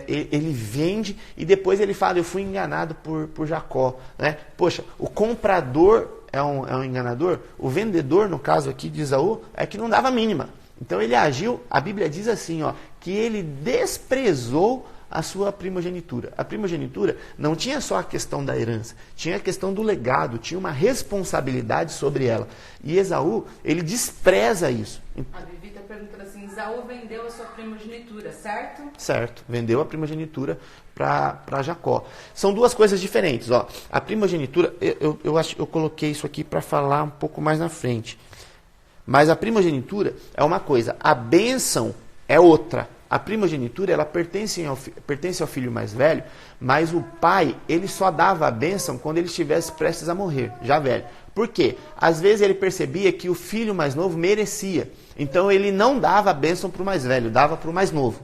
[SPEAKER 1] ele vende e depois ele fala, eu fui enganado por Jacó, né? Poxa, o comprador é um enganador, o vendedor, no caso aqui de Esaú, é que não dava mínima. Então ele agiu, a Bíblia diz assim, que ele desprezou a sua primogenitura. A primogenitura não tinha só a questão da herança, tinha a questão do legado, tinha uma responsabilidade sobre ela. E Esaú, ele despreza isso.
[SPEAKER 2] A Vivi está perguntando assim, Esaú vendeu a sua primogenitura, certo?
[SPEAKER 1] Certo, vendeu a primogenitura para Jacó. São 2 coisas diferentes. A primogenitura, eu coloquei isso aqui para falar um pouco mais na frente. Mas a primogenitura é uma coisa, a bênção é outra. A primogenitura, ela pertence ao filho mais velho, mas o pai, ele só dava a bênção quando ele estivesse prestes a morrer, já velho. Por quê? Às vezes ele percebia que o filho mais novo merecia. Então ele não dava a bênção para o mais velho, dava para o mais novo.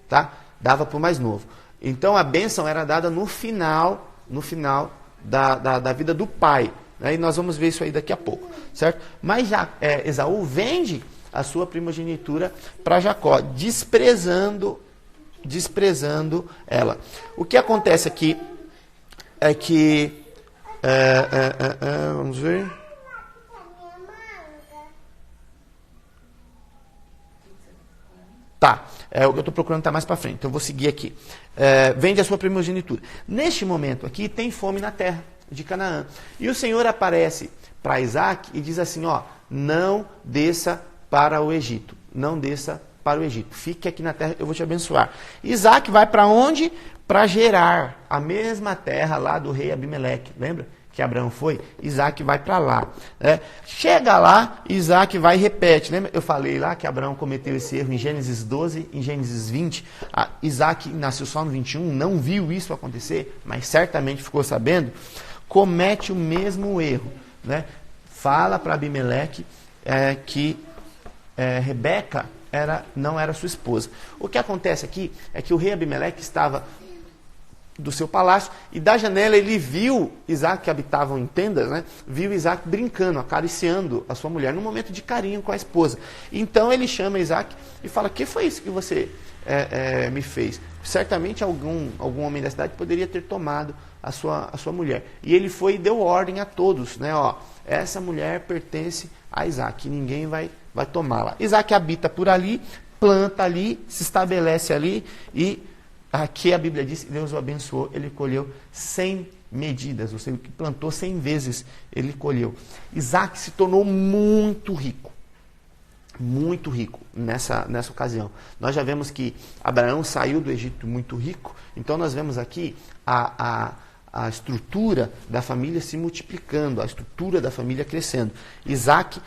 [SPEAKER 1] Tá? Dava para o mais novo. Então a bênção era dada no final da vida do pai. E nós vamos ver isso aí daqui a pouco. Certo? Mas já Esaú vende a sua primogenitura para Jacó, desprezando ela. O que acontece aqui é que vamos ver. Tá, o que eu estou procurando está mais para frente, então eu vou seguir aqui. Vende a sua primogenitura. Neste momento aqui, tem fome na terra de Canaã. E o Senhor aparece para Isaac e diz assim, ó, não desça para o Egito, não desça para o Egito, fique aqui na terra, eu vou te abençoar. Isaac vai para onde? Para Gerar, a mesma terra lá do rei Abimeleque, lembra? Que Abraão foi, Isaac vai para lá. Chega lá, Isaac vai e repete. Lembra? Eu falei lá que Abraão cometeu esse erro em Gênesis 12, em Gênesis 20. Isaac nasceu só no 21, não viu isso acontecer, mas certamente ficou sabendo. Comete o mesmo erro. Né? Fala para Abimeleque que Rebeca não era sua esposa. O que acontece aqui é que o rei Abimeleque estava do seu palácio, e da janela ele viu Isaac, que habitavam em tendas, né? Viu Isaac brincando, acariciando a sua mulher, num momento de carinho com a esposa. Então ele chama Isaac e fala, que foi isso que você me fez? Certamente algum homem da cidade poderia ter tomado a sua mulher. E ele foi e deu ordem a todos, né? Ó, essa mulher pertence a Isaac, ninguém vai tomá-la. Isaac habita por ali, planta ali, se estabelece ali, e aqui a Bíblia diz que Deus o abençoou, ele colheu 100 medidas, ou seja, o que plantou 100 vezes, ele colheu. Isaac se tornou muito rico nessa ocasião. Nós já vemos que Abraão saiu do Egito muito rico, então nós vemos aqui a estrutura da família se multiplicando, a estrutura da família crescendo. Isaac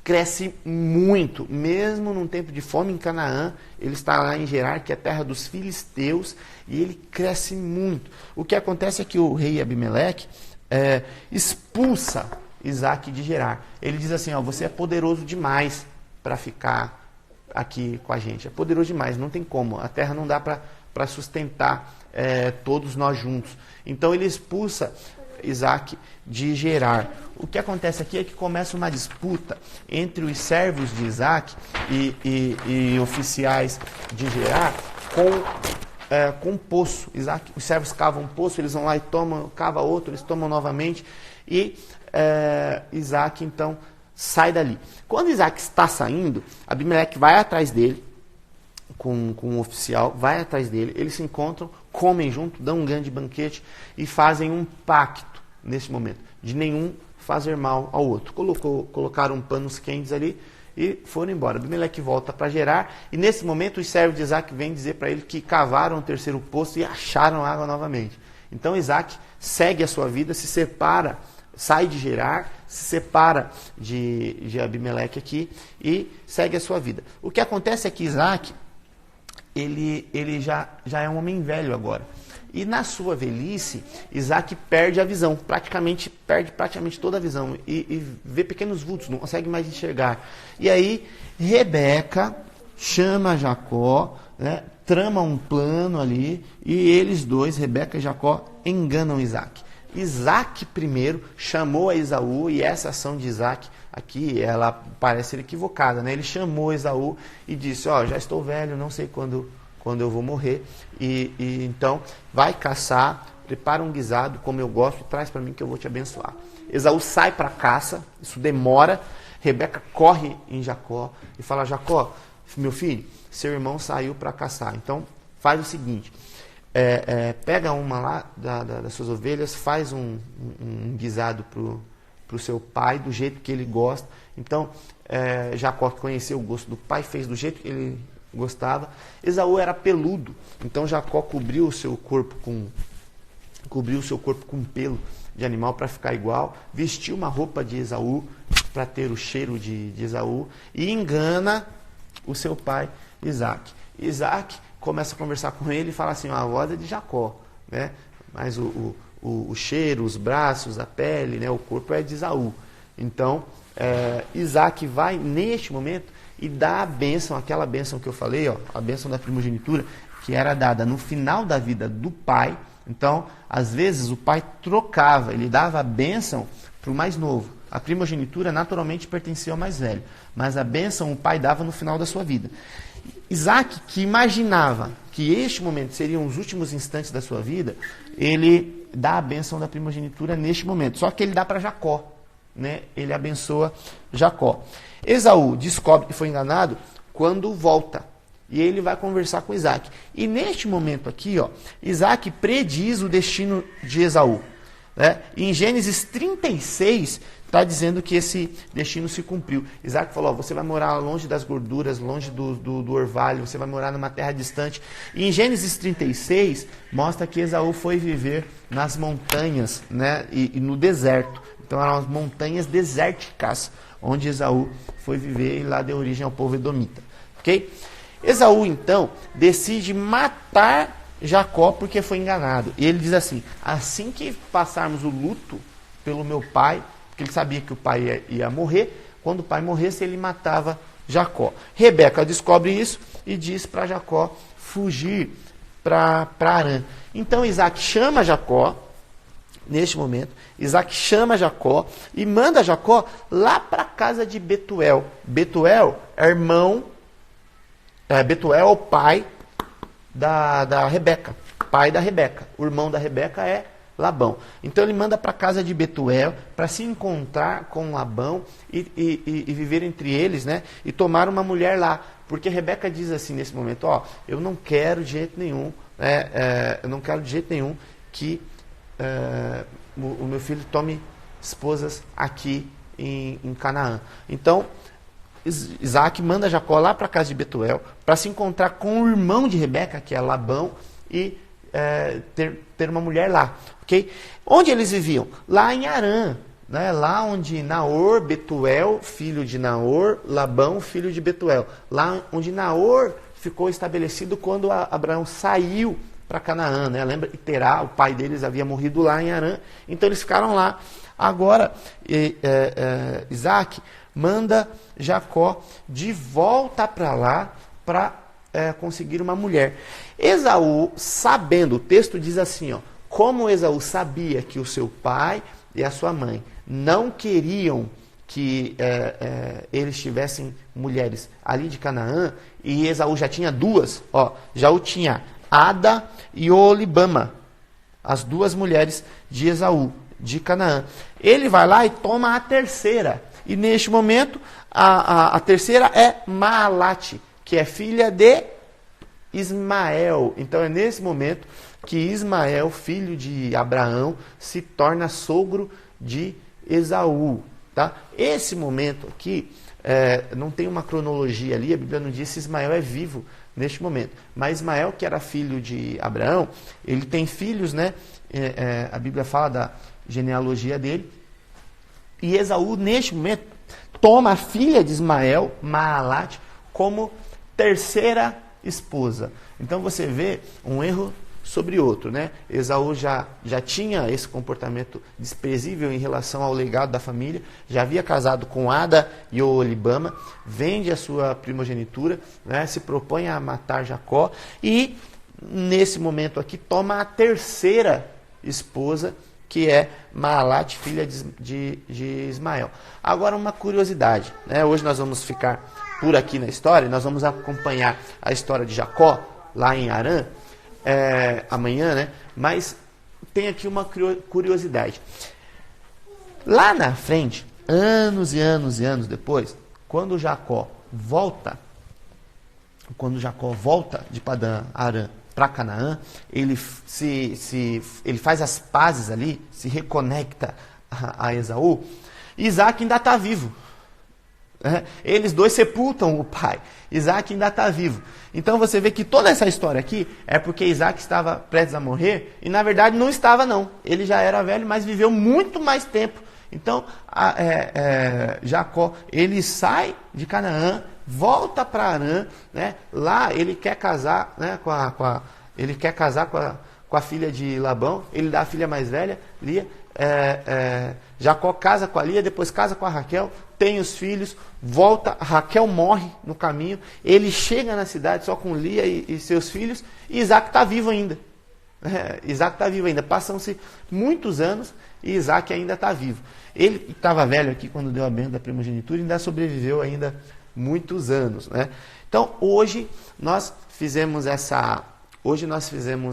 [SPEAKER 1] cresce muito, mesmo num tempo de fome em Canaã, ele está lá em Gerar, que é a terra dos filisteus, e ele cresce muito. O que acontece é que o rei Abimeleque expulsa Isaac de Gerar. Ele diz assim, ó, você é poderoso demais para ficar aqui com a gente, é poderoso demais, não tem como, a terra não dá para sustentar todos nós juntos. Então ele expulsa Isaac de Gerar. O que acontece aqui é que começa uma disputa entre os servos de Isaac e oficiais de Gerar com um poço. Os servos cavam um poço, eles vão lá e tomam, cava outro, eles tomam novamente, e Isaac então sai dali. Quando Isaac está saindo, Abimeleque vai atrás dele, com um oficial, vai atrás dele, eles se encontram, comem junto, dão um grande banquete e fazem um pacto nesse momento, de nenhum fazer mal ao outro. Colocaram panos quentes ali e foram embora. Abimeleque volta para Gerar, e nesse momento os servos de Isaac vêm dizer para ele que cavaram o terceiro poço e acharam água novamente. Então Isaac segue a sua vida, se separa, sai de Gerar, se separa de Abimeleque aqui e segue a sua vida. O que acontece é que Isaac, ele já é um homem velho agora. E na sua velhice, Isaac perde a visão, perde praticamente toda a visão, e vê pequenos vultos, não consegue mais enxergar. E aí, Rebeca chama Jacó, né, trama um plano ali, e eles dois, Rebeca e Jacó, enganam Isaac. Isaac primeiro chamou a Esaú, e essa ação de Isaac aqui, ela parece ser equivocada, né? Ele chamou Esaú e disse, ó, já estou velho, não sei quando eu vou morrer, e então vai caçar, prepara um guisado, como eu gosto, e traz para mim que eu vou te abençoar. Esaú sai para a caça, isso demora, Rebeca corre em Jacó e fala, Jacó, meu filho, seu irmão saiu para caçar, então faz o seguinte, pega uma lá das suas ovelhas, faz um guisado para o seu pai, do jeito que ele gosta. Então, Jacó, que conheceu o gosto do pai, fez do jeito que ele gostava. Esaú era peludo, então Jacó cobriu o seu corpo com pelo de animal para ficar igual, vestiu uma roupa de Esaú para ter o cheiro de Esaú, e engana o seu pai Isaac. Isaac começa a conversar com ele e fala assim, a voz é de Jacó, né? Mas o cheiro, os braços, a pele, né? O corpo é de Esaú. Então, Isaac vai neste momento e dá a bênção, aquela bênção que eu falei, ó, a bênção da primogenitura, que era dada no final da vida do pai. Então, às vezes o pai trocava, ele dava a bênção para o mais novo. A primogenitura naturalmente pertencia ao mais velho, mas a bênção o pai dava no final da sua vida. Isaac, que imaginava que este momento seriam os últimos instantes da sua vida, ele dá a bênção da primogenitura neste momento. Só que ele dá para Jacó, né? Ele abençoa Jacó. Esaú descobre que foi enganado quando volta. e ele vai conversar com Isaac. E neste momento aqui, ó, Isaac prediz o destino de Esaú. Né? Em Gênesis 36, está dizendo que esse destino se cumpriu. Isaac falou, ó, você vai morar longe das gorduras, longe do orvalho, você vai morar numa terra distante. E em Gênesis 36, mostra que Esaú foi viver nas montanhas, né, e no deserto. Então eram as montanhas desérticas, onde Esaú foi viver e lá deu origem ao povo edomita. Ok? Esaú, então, decide matar Jacó porque foi enganado. E ele diz assim que passarmos o luto pelo meu pai, porque ele sabia que o pai ia morrer, quando o pai morresse ele matava Jacó. Rebeca descobre isso e diz para Jacó fugir para Harã. Então Isaac chama Jacó, neste momento, Isaac chama Jacó e manda Jacó lá para a casa de Betuel. Betuel é irmão, Betuel é o pai da Rebeca, pai da Rebeca. O irmão da Rebeca é Labão. Então ele manda para a casa de Betuel para se encontrar com Labão e viver entre eles, né? E tomar uma mulher lá. Porque Rebeca diz assim nesse momento, ó, eu não quero de jeito nenhum, que o meu filho tome esposas aqui em Canaã. Então Isaac manda Jacó lá para a casa de Betuel para se encontrar com o irmão de Rebeca, que é Labão, e ter uma mulher lá. Okay? Onde eles viviam? Lá em Harã. Né? Lá onde Naor, Betuel, filho de Naor, Labão, filho de Betuel. Lá onde Naor ficou estabelecido quando Abraão saiu para Canaã. Né? Lembra que Terá, o pai deles, havia morrido lá em Harã. Então eles ficaram lá. Agora, Isaac manda Jacó de volta para lá para conseguir uma mulher. Esaú, sabendo, o texto diz assim, ó, como Esaú sabia que o seu pai e a sua mãe não queriam que eles tivessem mulheres ali de Canaã, e Esaú já tinha duas, ó, Esaú tinha Ada e Olibama, as duas mulheres de Esaú, de Canaã. Ele vai lá e toma a terceira. E neste momento, a terceira é Maalate, que é filha de Ismael. Então é nesse momento que Ismael, filho de Abraão, se torna sogro de Esaú. Tá? Esse momento aqui, não tem uma cronologia ali, a Bíblia não diz se Ismael é vivo neste momento. Mas Ismael, que era filho de Abraão, ele tem filhos, né? A Bíblia fala da genealogia dele. E Esaú, neste momento, toma a filha de Ismael, Maalate, como terceira esposa. Então você vê um erro sobre outro, né? Esaú já tinha esse comportamento desprezível em relação ao legado da família, já havia casado com Ada e Olibama, vende a sua primogenitura, né? Se propõe a matar Jacó e, nesse momento aqui, toma a terceira esposa, que é Maalate, filha de Ismael. Agora uma curiosidade, né? Hoje nós vamos ficar por aqui na história, nós vamos acompanhar a história de Jacó, lá em Harã, amanhã, né? Mas tem aqui uma curiosidade. Lá na frente, anos e anos e anos depois, quando Jacó volta de Padã Harã para Canaã, ele faz as pazes ali, se reconecta a Esaú, e Isaac ainda está vivo. Eles dois sepultam o pai. Isaac ainda está vivo. Então você vê que toda essa história aqui é porque Isaac estava prestes a morrer, e na verdade não estava não. Ele já era velho, mas viveu muito mais tempo. Então Jacó, ele sai de Canaã, volta para Harã, né? Lá ele quer casar, né, com a filha de Labão. Ele dá a filha mais velha, Lia. Jacó casa com a Lia, depois casa com a Raquel, tem os filhos, volta, Raquel morre no caminho, ele chega na cidade só com Lia e seus filhos, e Isaac está vivo ainda. Isaac está vivo ainda. Passam-se muitos anos e Isaac ainda está vivo. Ele estava velho aqui quando deu a bênção da primogenitura e ainda sobreviveu ainda muitos anos, né? Então hoje nós fizemos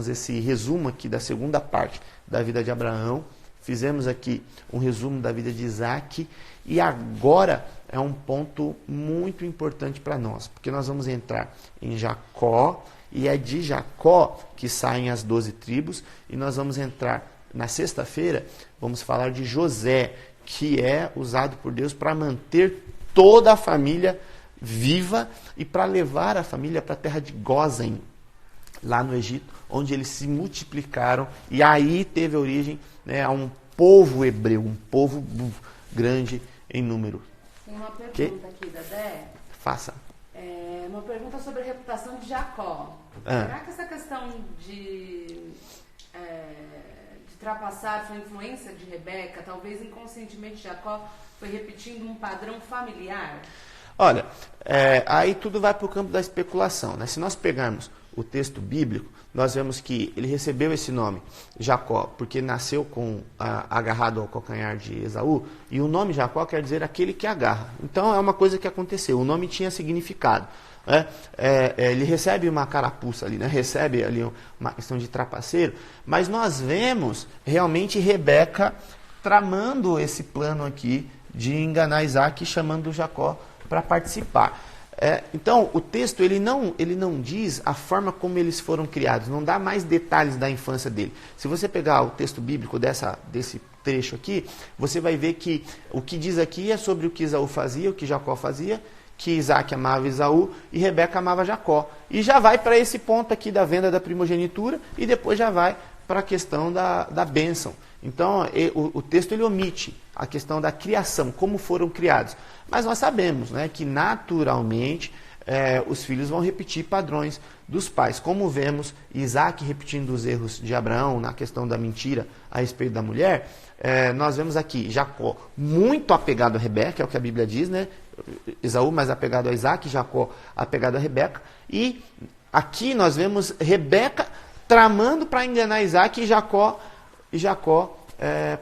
[SPEAKER 1] esse resumo aqui da segunda parte da vida de Abraão, fizemos aqui um resumo da vida de Isaac, e agora é um ponto muito importante para nós, porque nós vamos entrar em Jacó, e é de Jacó que saem as 12 tribos, e nós vamos entrar na sexta-feira, vamos falar de José, que é usado por Deus para manter toda a família viva e para levar a família para a terra de Gósen, lá no Egito, onde eles se multiplicaram, e aí teve origem, né, a um povo hebreu, um povo grande em número.
[SPEAKER 2] Tem uma pergunta aqui da Dé.
[SPEAKER 1] Faça.
[SPEAKER 2] Uma pergunta sobre a reputação de Jacó. Será que essa questão de trapaçar foi influência de Rebeca? Talvez inconscientemente Jacó foi repetindo um padrão familiar?
[SPEAKER 1] Olha, aí tudo vai para o campo da especulação, né? Se nós pegarmos o texto bíblico, nós vemos que ele recebeu esse nome, Jacó, porque nasceu agarrado ao calcanhar de Esaú, e o nome Jacó quer dizer aquele que agarra. Então é uma coisa que aconteceu, o nome tinha significado. Ele recebe uma carapuça ali, né? Recebe ali uma questão de trapaceiro, mas nós vemos realmente Rebeca tramando esse plano aqui de enganar Isaac, chamando Jacó para participar. Então, o texto ele não diz a forma como eles foram criados, não dá mais detalhes da infância dele. Se você pegar o texto bíblico desse trecho aqui, você vai ver que o que diz aqui é sobre o que Esaú fazia, o que Jacó fazia, que Isaac amava Esaú e Rebeca amava Jacó. E já vai para esse ponto aqui da venda da primogenitura e depois já vai para a questão da bênção. Então, o texto ele omite a questão da criação, como foram criados. Mas nós sabemos, né, que naturalmente os filhos vão repetir padrões dos pais. Como vemos Isaac repetindo os erros de Abraão na questão da mentira a respeito da mulher, nós vemos aqui Jacó muito apegado a Rebeca, é o que a Bíblia diz, né? Esaú mais apegado a Isaac, Jacó apegado a Rebeca. E aqui nós vemos Rebeca tramando para enganar Isaac e Jacó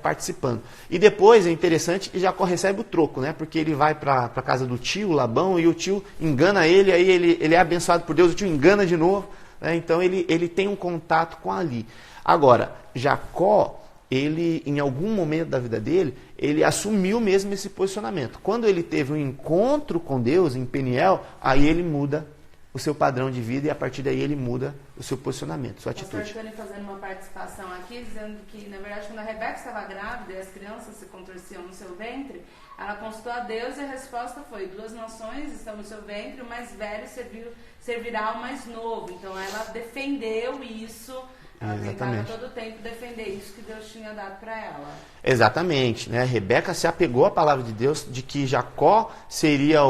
[SPEAKER 1] participando. E depois é interessante que Jacó recebe o troco, né? Porque ele vai para a casa do tio Labão e o tio engana ele, aí ele é abençoado por Deus, o tio engana de novo, né? Então ele tem um contato com ali. Agora, Jacó, ele em algum momento da vida dele, ele assumiu mesmo esse posicionamento. Quando ele teve um encontro com Deus em Peniel, aí ele muda o seu padrão de vida e a partir daí ele muda o seu posicionamento, sua atitude.
[SPEAKER 2] O pastor Tony fazendo uma participação aqui, dizendo que, na verdade, quando a Rebeca estava grávida e as crianças se contorciam no seu ventre, ela consultou a Deus e a resposta foi: 2 nações estão no seu ventre, o mais velho servirá ao mais novo. Então ela defendeu isso. Ela tentava todo o tempo defender isso que Deus tinha dado para ela.
[SPEAKER 1] Exatamente, né? Rebeca se apegou à palavra de Deus de que Jacó seria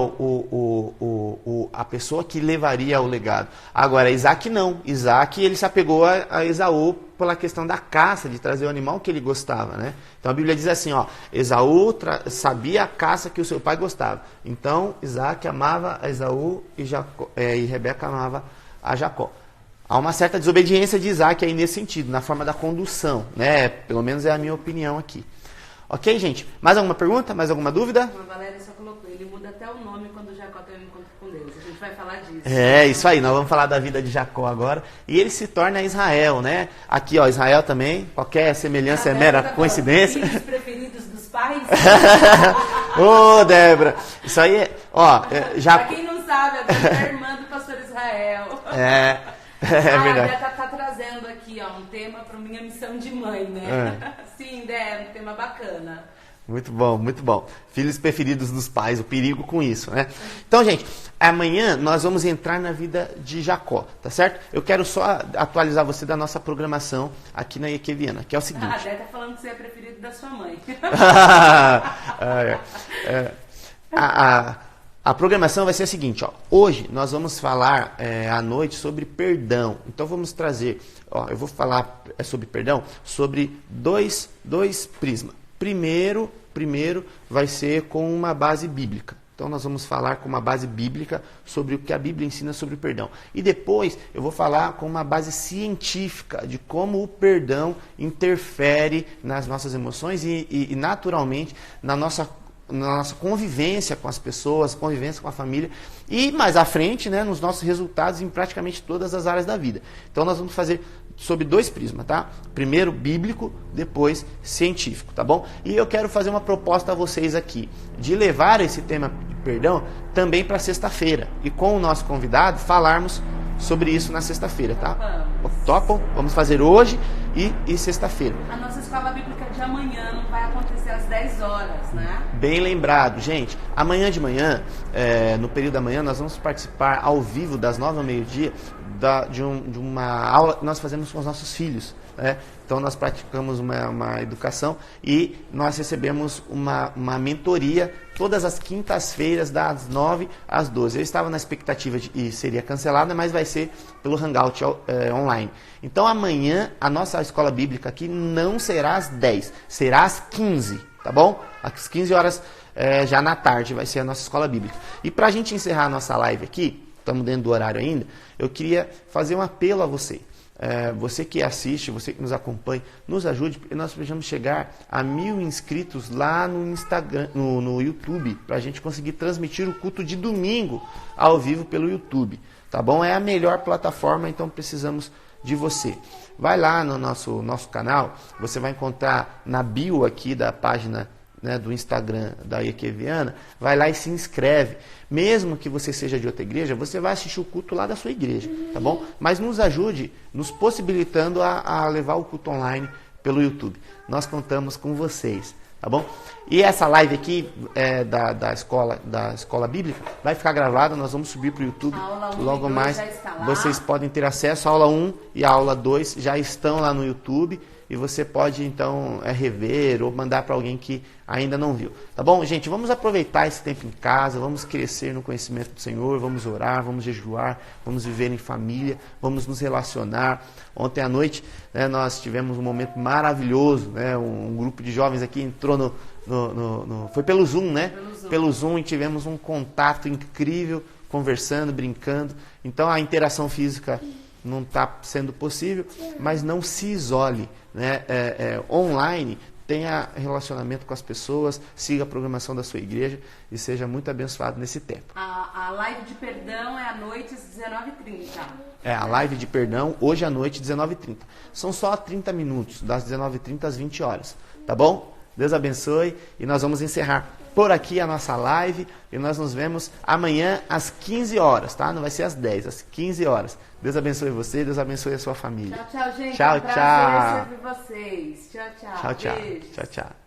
[SPEAKER 1] a pessoa que levaria o legado. Agora, Isaac não. Isaac, ele se apegou a Esaú pela questão da caça, de trazer o animal que ele gostava, né? Então a Bíblia diz assim, ó, Esaú sabia a caça que o seu pai gostava. Então Isaac amava a Esaú e Rebeca amava a Jacó. Há uma certa desobediência de Isaac aí nesse sentido, na forma da condução, né? Pelo menos é a minha opinião aqui. Ok, gente? Mais alguma pergunta? Mais alguma dúvida?
[SPEAKER 2] A Valéria só colocou, ele muda até o nome quando Jacó tem um encontro com Deus. A gente vai falar disso.
[SPEAKER 1] Isso aí, nós vamos falar da vida de Jacó agora. E ele se torna Israel, né? Aqui, ó, Israel também, qualquer semelhança é mera coincidência.
[SPEAKER 2] Filhos preferidos dos pais.
[SPEAKER 1] Ô, Débora, isso aí é, ó...
[SPEAKER 2] Pra quem não sabe, a Débora é a irmã do pastor Israel.
[SPEAKER 1] É verdade.
[SPEAKER 2] A Débora tá trazendo aqui, ó, um tema para minha missão de mãe, né? Sim, Débora, um tema bacana.
[SPEAKER 1] Muito bom, muito bom. Filhos preferidos dos pais, o perigo com isso, né? Então, gente, amanhã nós vamos entrar na vida de Jacó, tá certo? Eu quero só atualizar você da nossa programação aqui na Equeviana, que é o seguinte...
[SPEAKER 2] A Débora tá falando que você é preferido da sua mãe.
[SPEAKER 1] A programação vai ser a seguinte, ó. Hoje nós vamos falar à noite sobre perdão. Então vamos trazer, ó, eu vou falar sobre perdão, sobre dois prismas. Primeiro vai ser com uma base bíblica. Então nós vamos falar com uma base bíblica sobre o que a Bíblia ensina sobre o perdão. E depois eu vou falar com uma base científica de como o perdão interfere nas nossas emoções e naturalmente na nossa na nossa convivência com as pessoas, convivência com a família e mais à frente, né, nos nossos resultados em praticamente todas as áreas da vida. Então nós vamos fazer sob 2 prismas, tá? Primeiro bíblico, depois científico, tá bom? E eu quero fazer uma proposta a vocês aqui, de levar esse tema de perdão também para sexta-feira e com o nosso convidado falarmos sobre isso na sexta-feira, tá? Topam? Vamos fazer hoje e sexta-feira.
[SPEAKER 2] A nossa escola bíblica de amanhã não vai acontecer às 10 horas, né?
[SPEAKER 1] Bem lembrado, gente. Amanhã de manhã, no período da manhã, nós vamos participar ao vivo das 9 ao meio-dia de uma aula que nós fazemos com os nossos filhos, né? Então nós praticamos uma educação e nós recebemos uma mentoria todas as quintas-feiras das 9 às 12. Eu estava na expectativa de que seria cancelada, mas vai ser pelo Hangout online. Então amanhã a nossa escola bíblica aqui não será às 10, será às 15, tá bom? Às 15 horas já na tarde vai ser a nossa escola bíblica. E para a gente encerrar a nossa live aqui, estamos dentro do horário ainda, eu queria fazer um apelo a você. Você que assiste, você que nos acompanha, nos ajude, porque nós precisamos chegar a 1000 inscritos lá no Instagram, no YouTube, para a gente conseguir transmitir o culto de domingo ao vivo pelo YouTube, tá bom? É a melhor plataforma, então precisamos de você. Vai lá no nosso canal, você vai encontrar na bio aqui da página, né, do Instagram da IEQ Viana, vai lá e se inscreve. Mesmo que você seja de outra igreja, você vai assistir o culto lá da sua igreja, tá bom? Mas nos ajude, nos possibilitando a levar o culto online pelo YouTube. Nós contamos com vocês, tá bom? E essa live aqui da escola bíblica vai ficar gravada, nós vamos subir para o YouTube logo mais. Vocês podem ter acesso à aula 1 e à aula 2, já estão lá no YouTube. E você pode, então, rever ou mandar para alguém que ainda não viu. Tá bom, gente? Vamos aproveitar esse tempo em casa, vamos crescer no conhecimento do Senhor, vamos orar, vamos jejuar, vamos viver em família, vamos nos relacionar. Ontem à noite, né, nós tivemos um momento maravilhoso, né? Um grupo de jovens aqui entrou foi pelo Zoom, né? Pelo Zoom, e tivemos um contato incrível, conversando, brincando. Então, a interação física não está sendo possível, mas não se isole, né? Online, tenha relacionamento com as pessoas, siga a programação da sua igreja e seja muito abençoado nesse tempo.
[SPEAKER 2] A live de perdão é à noite às 19h30.
[SPEAKER 1] A live de perdão hoje à noite às 19h30. São só 30 minutos, das 19h30 às 20 horas, tá bom? Deus abençoe e nós vamos encerrar por aqui a nossa live e nós nos vemos amanhã às 15 horas, tá? Não vai ser às 10, às 15 horas. Deus abençoe você, Deus abençoe a sua família.
[SPEAKER 2] Tchau, tchau, gente.
[SPEAKER 1] Tchau,
[SPEAKER 2] é um prazer servir vocês. Tchau, tchau.
[SPEAKER 1] Tchau, tchau.
[SPEAKER 2] Beijo.
[SPEAKER 1] Tchau, tchau.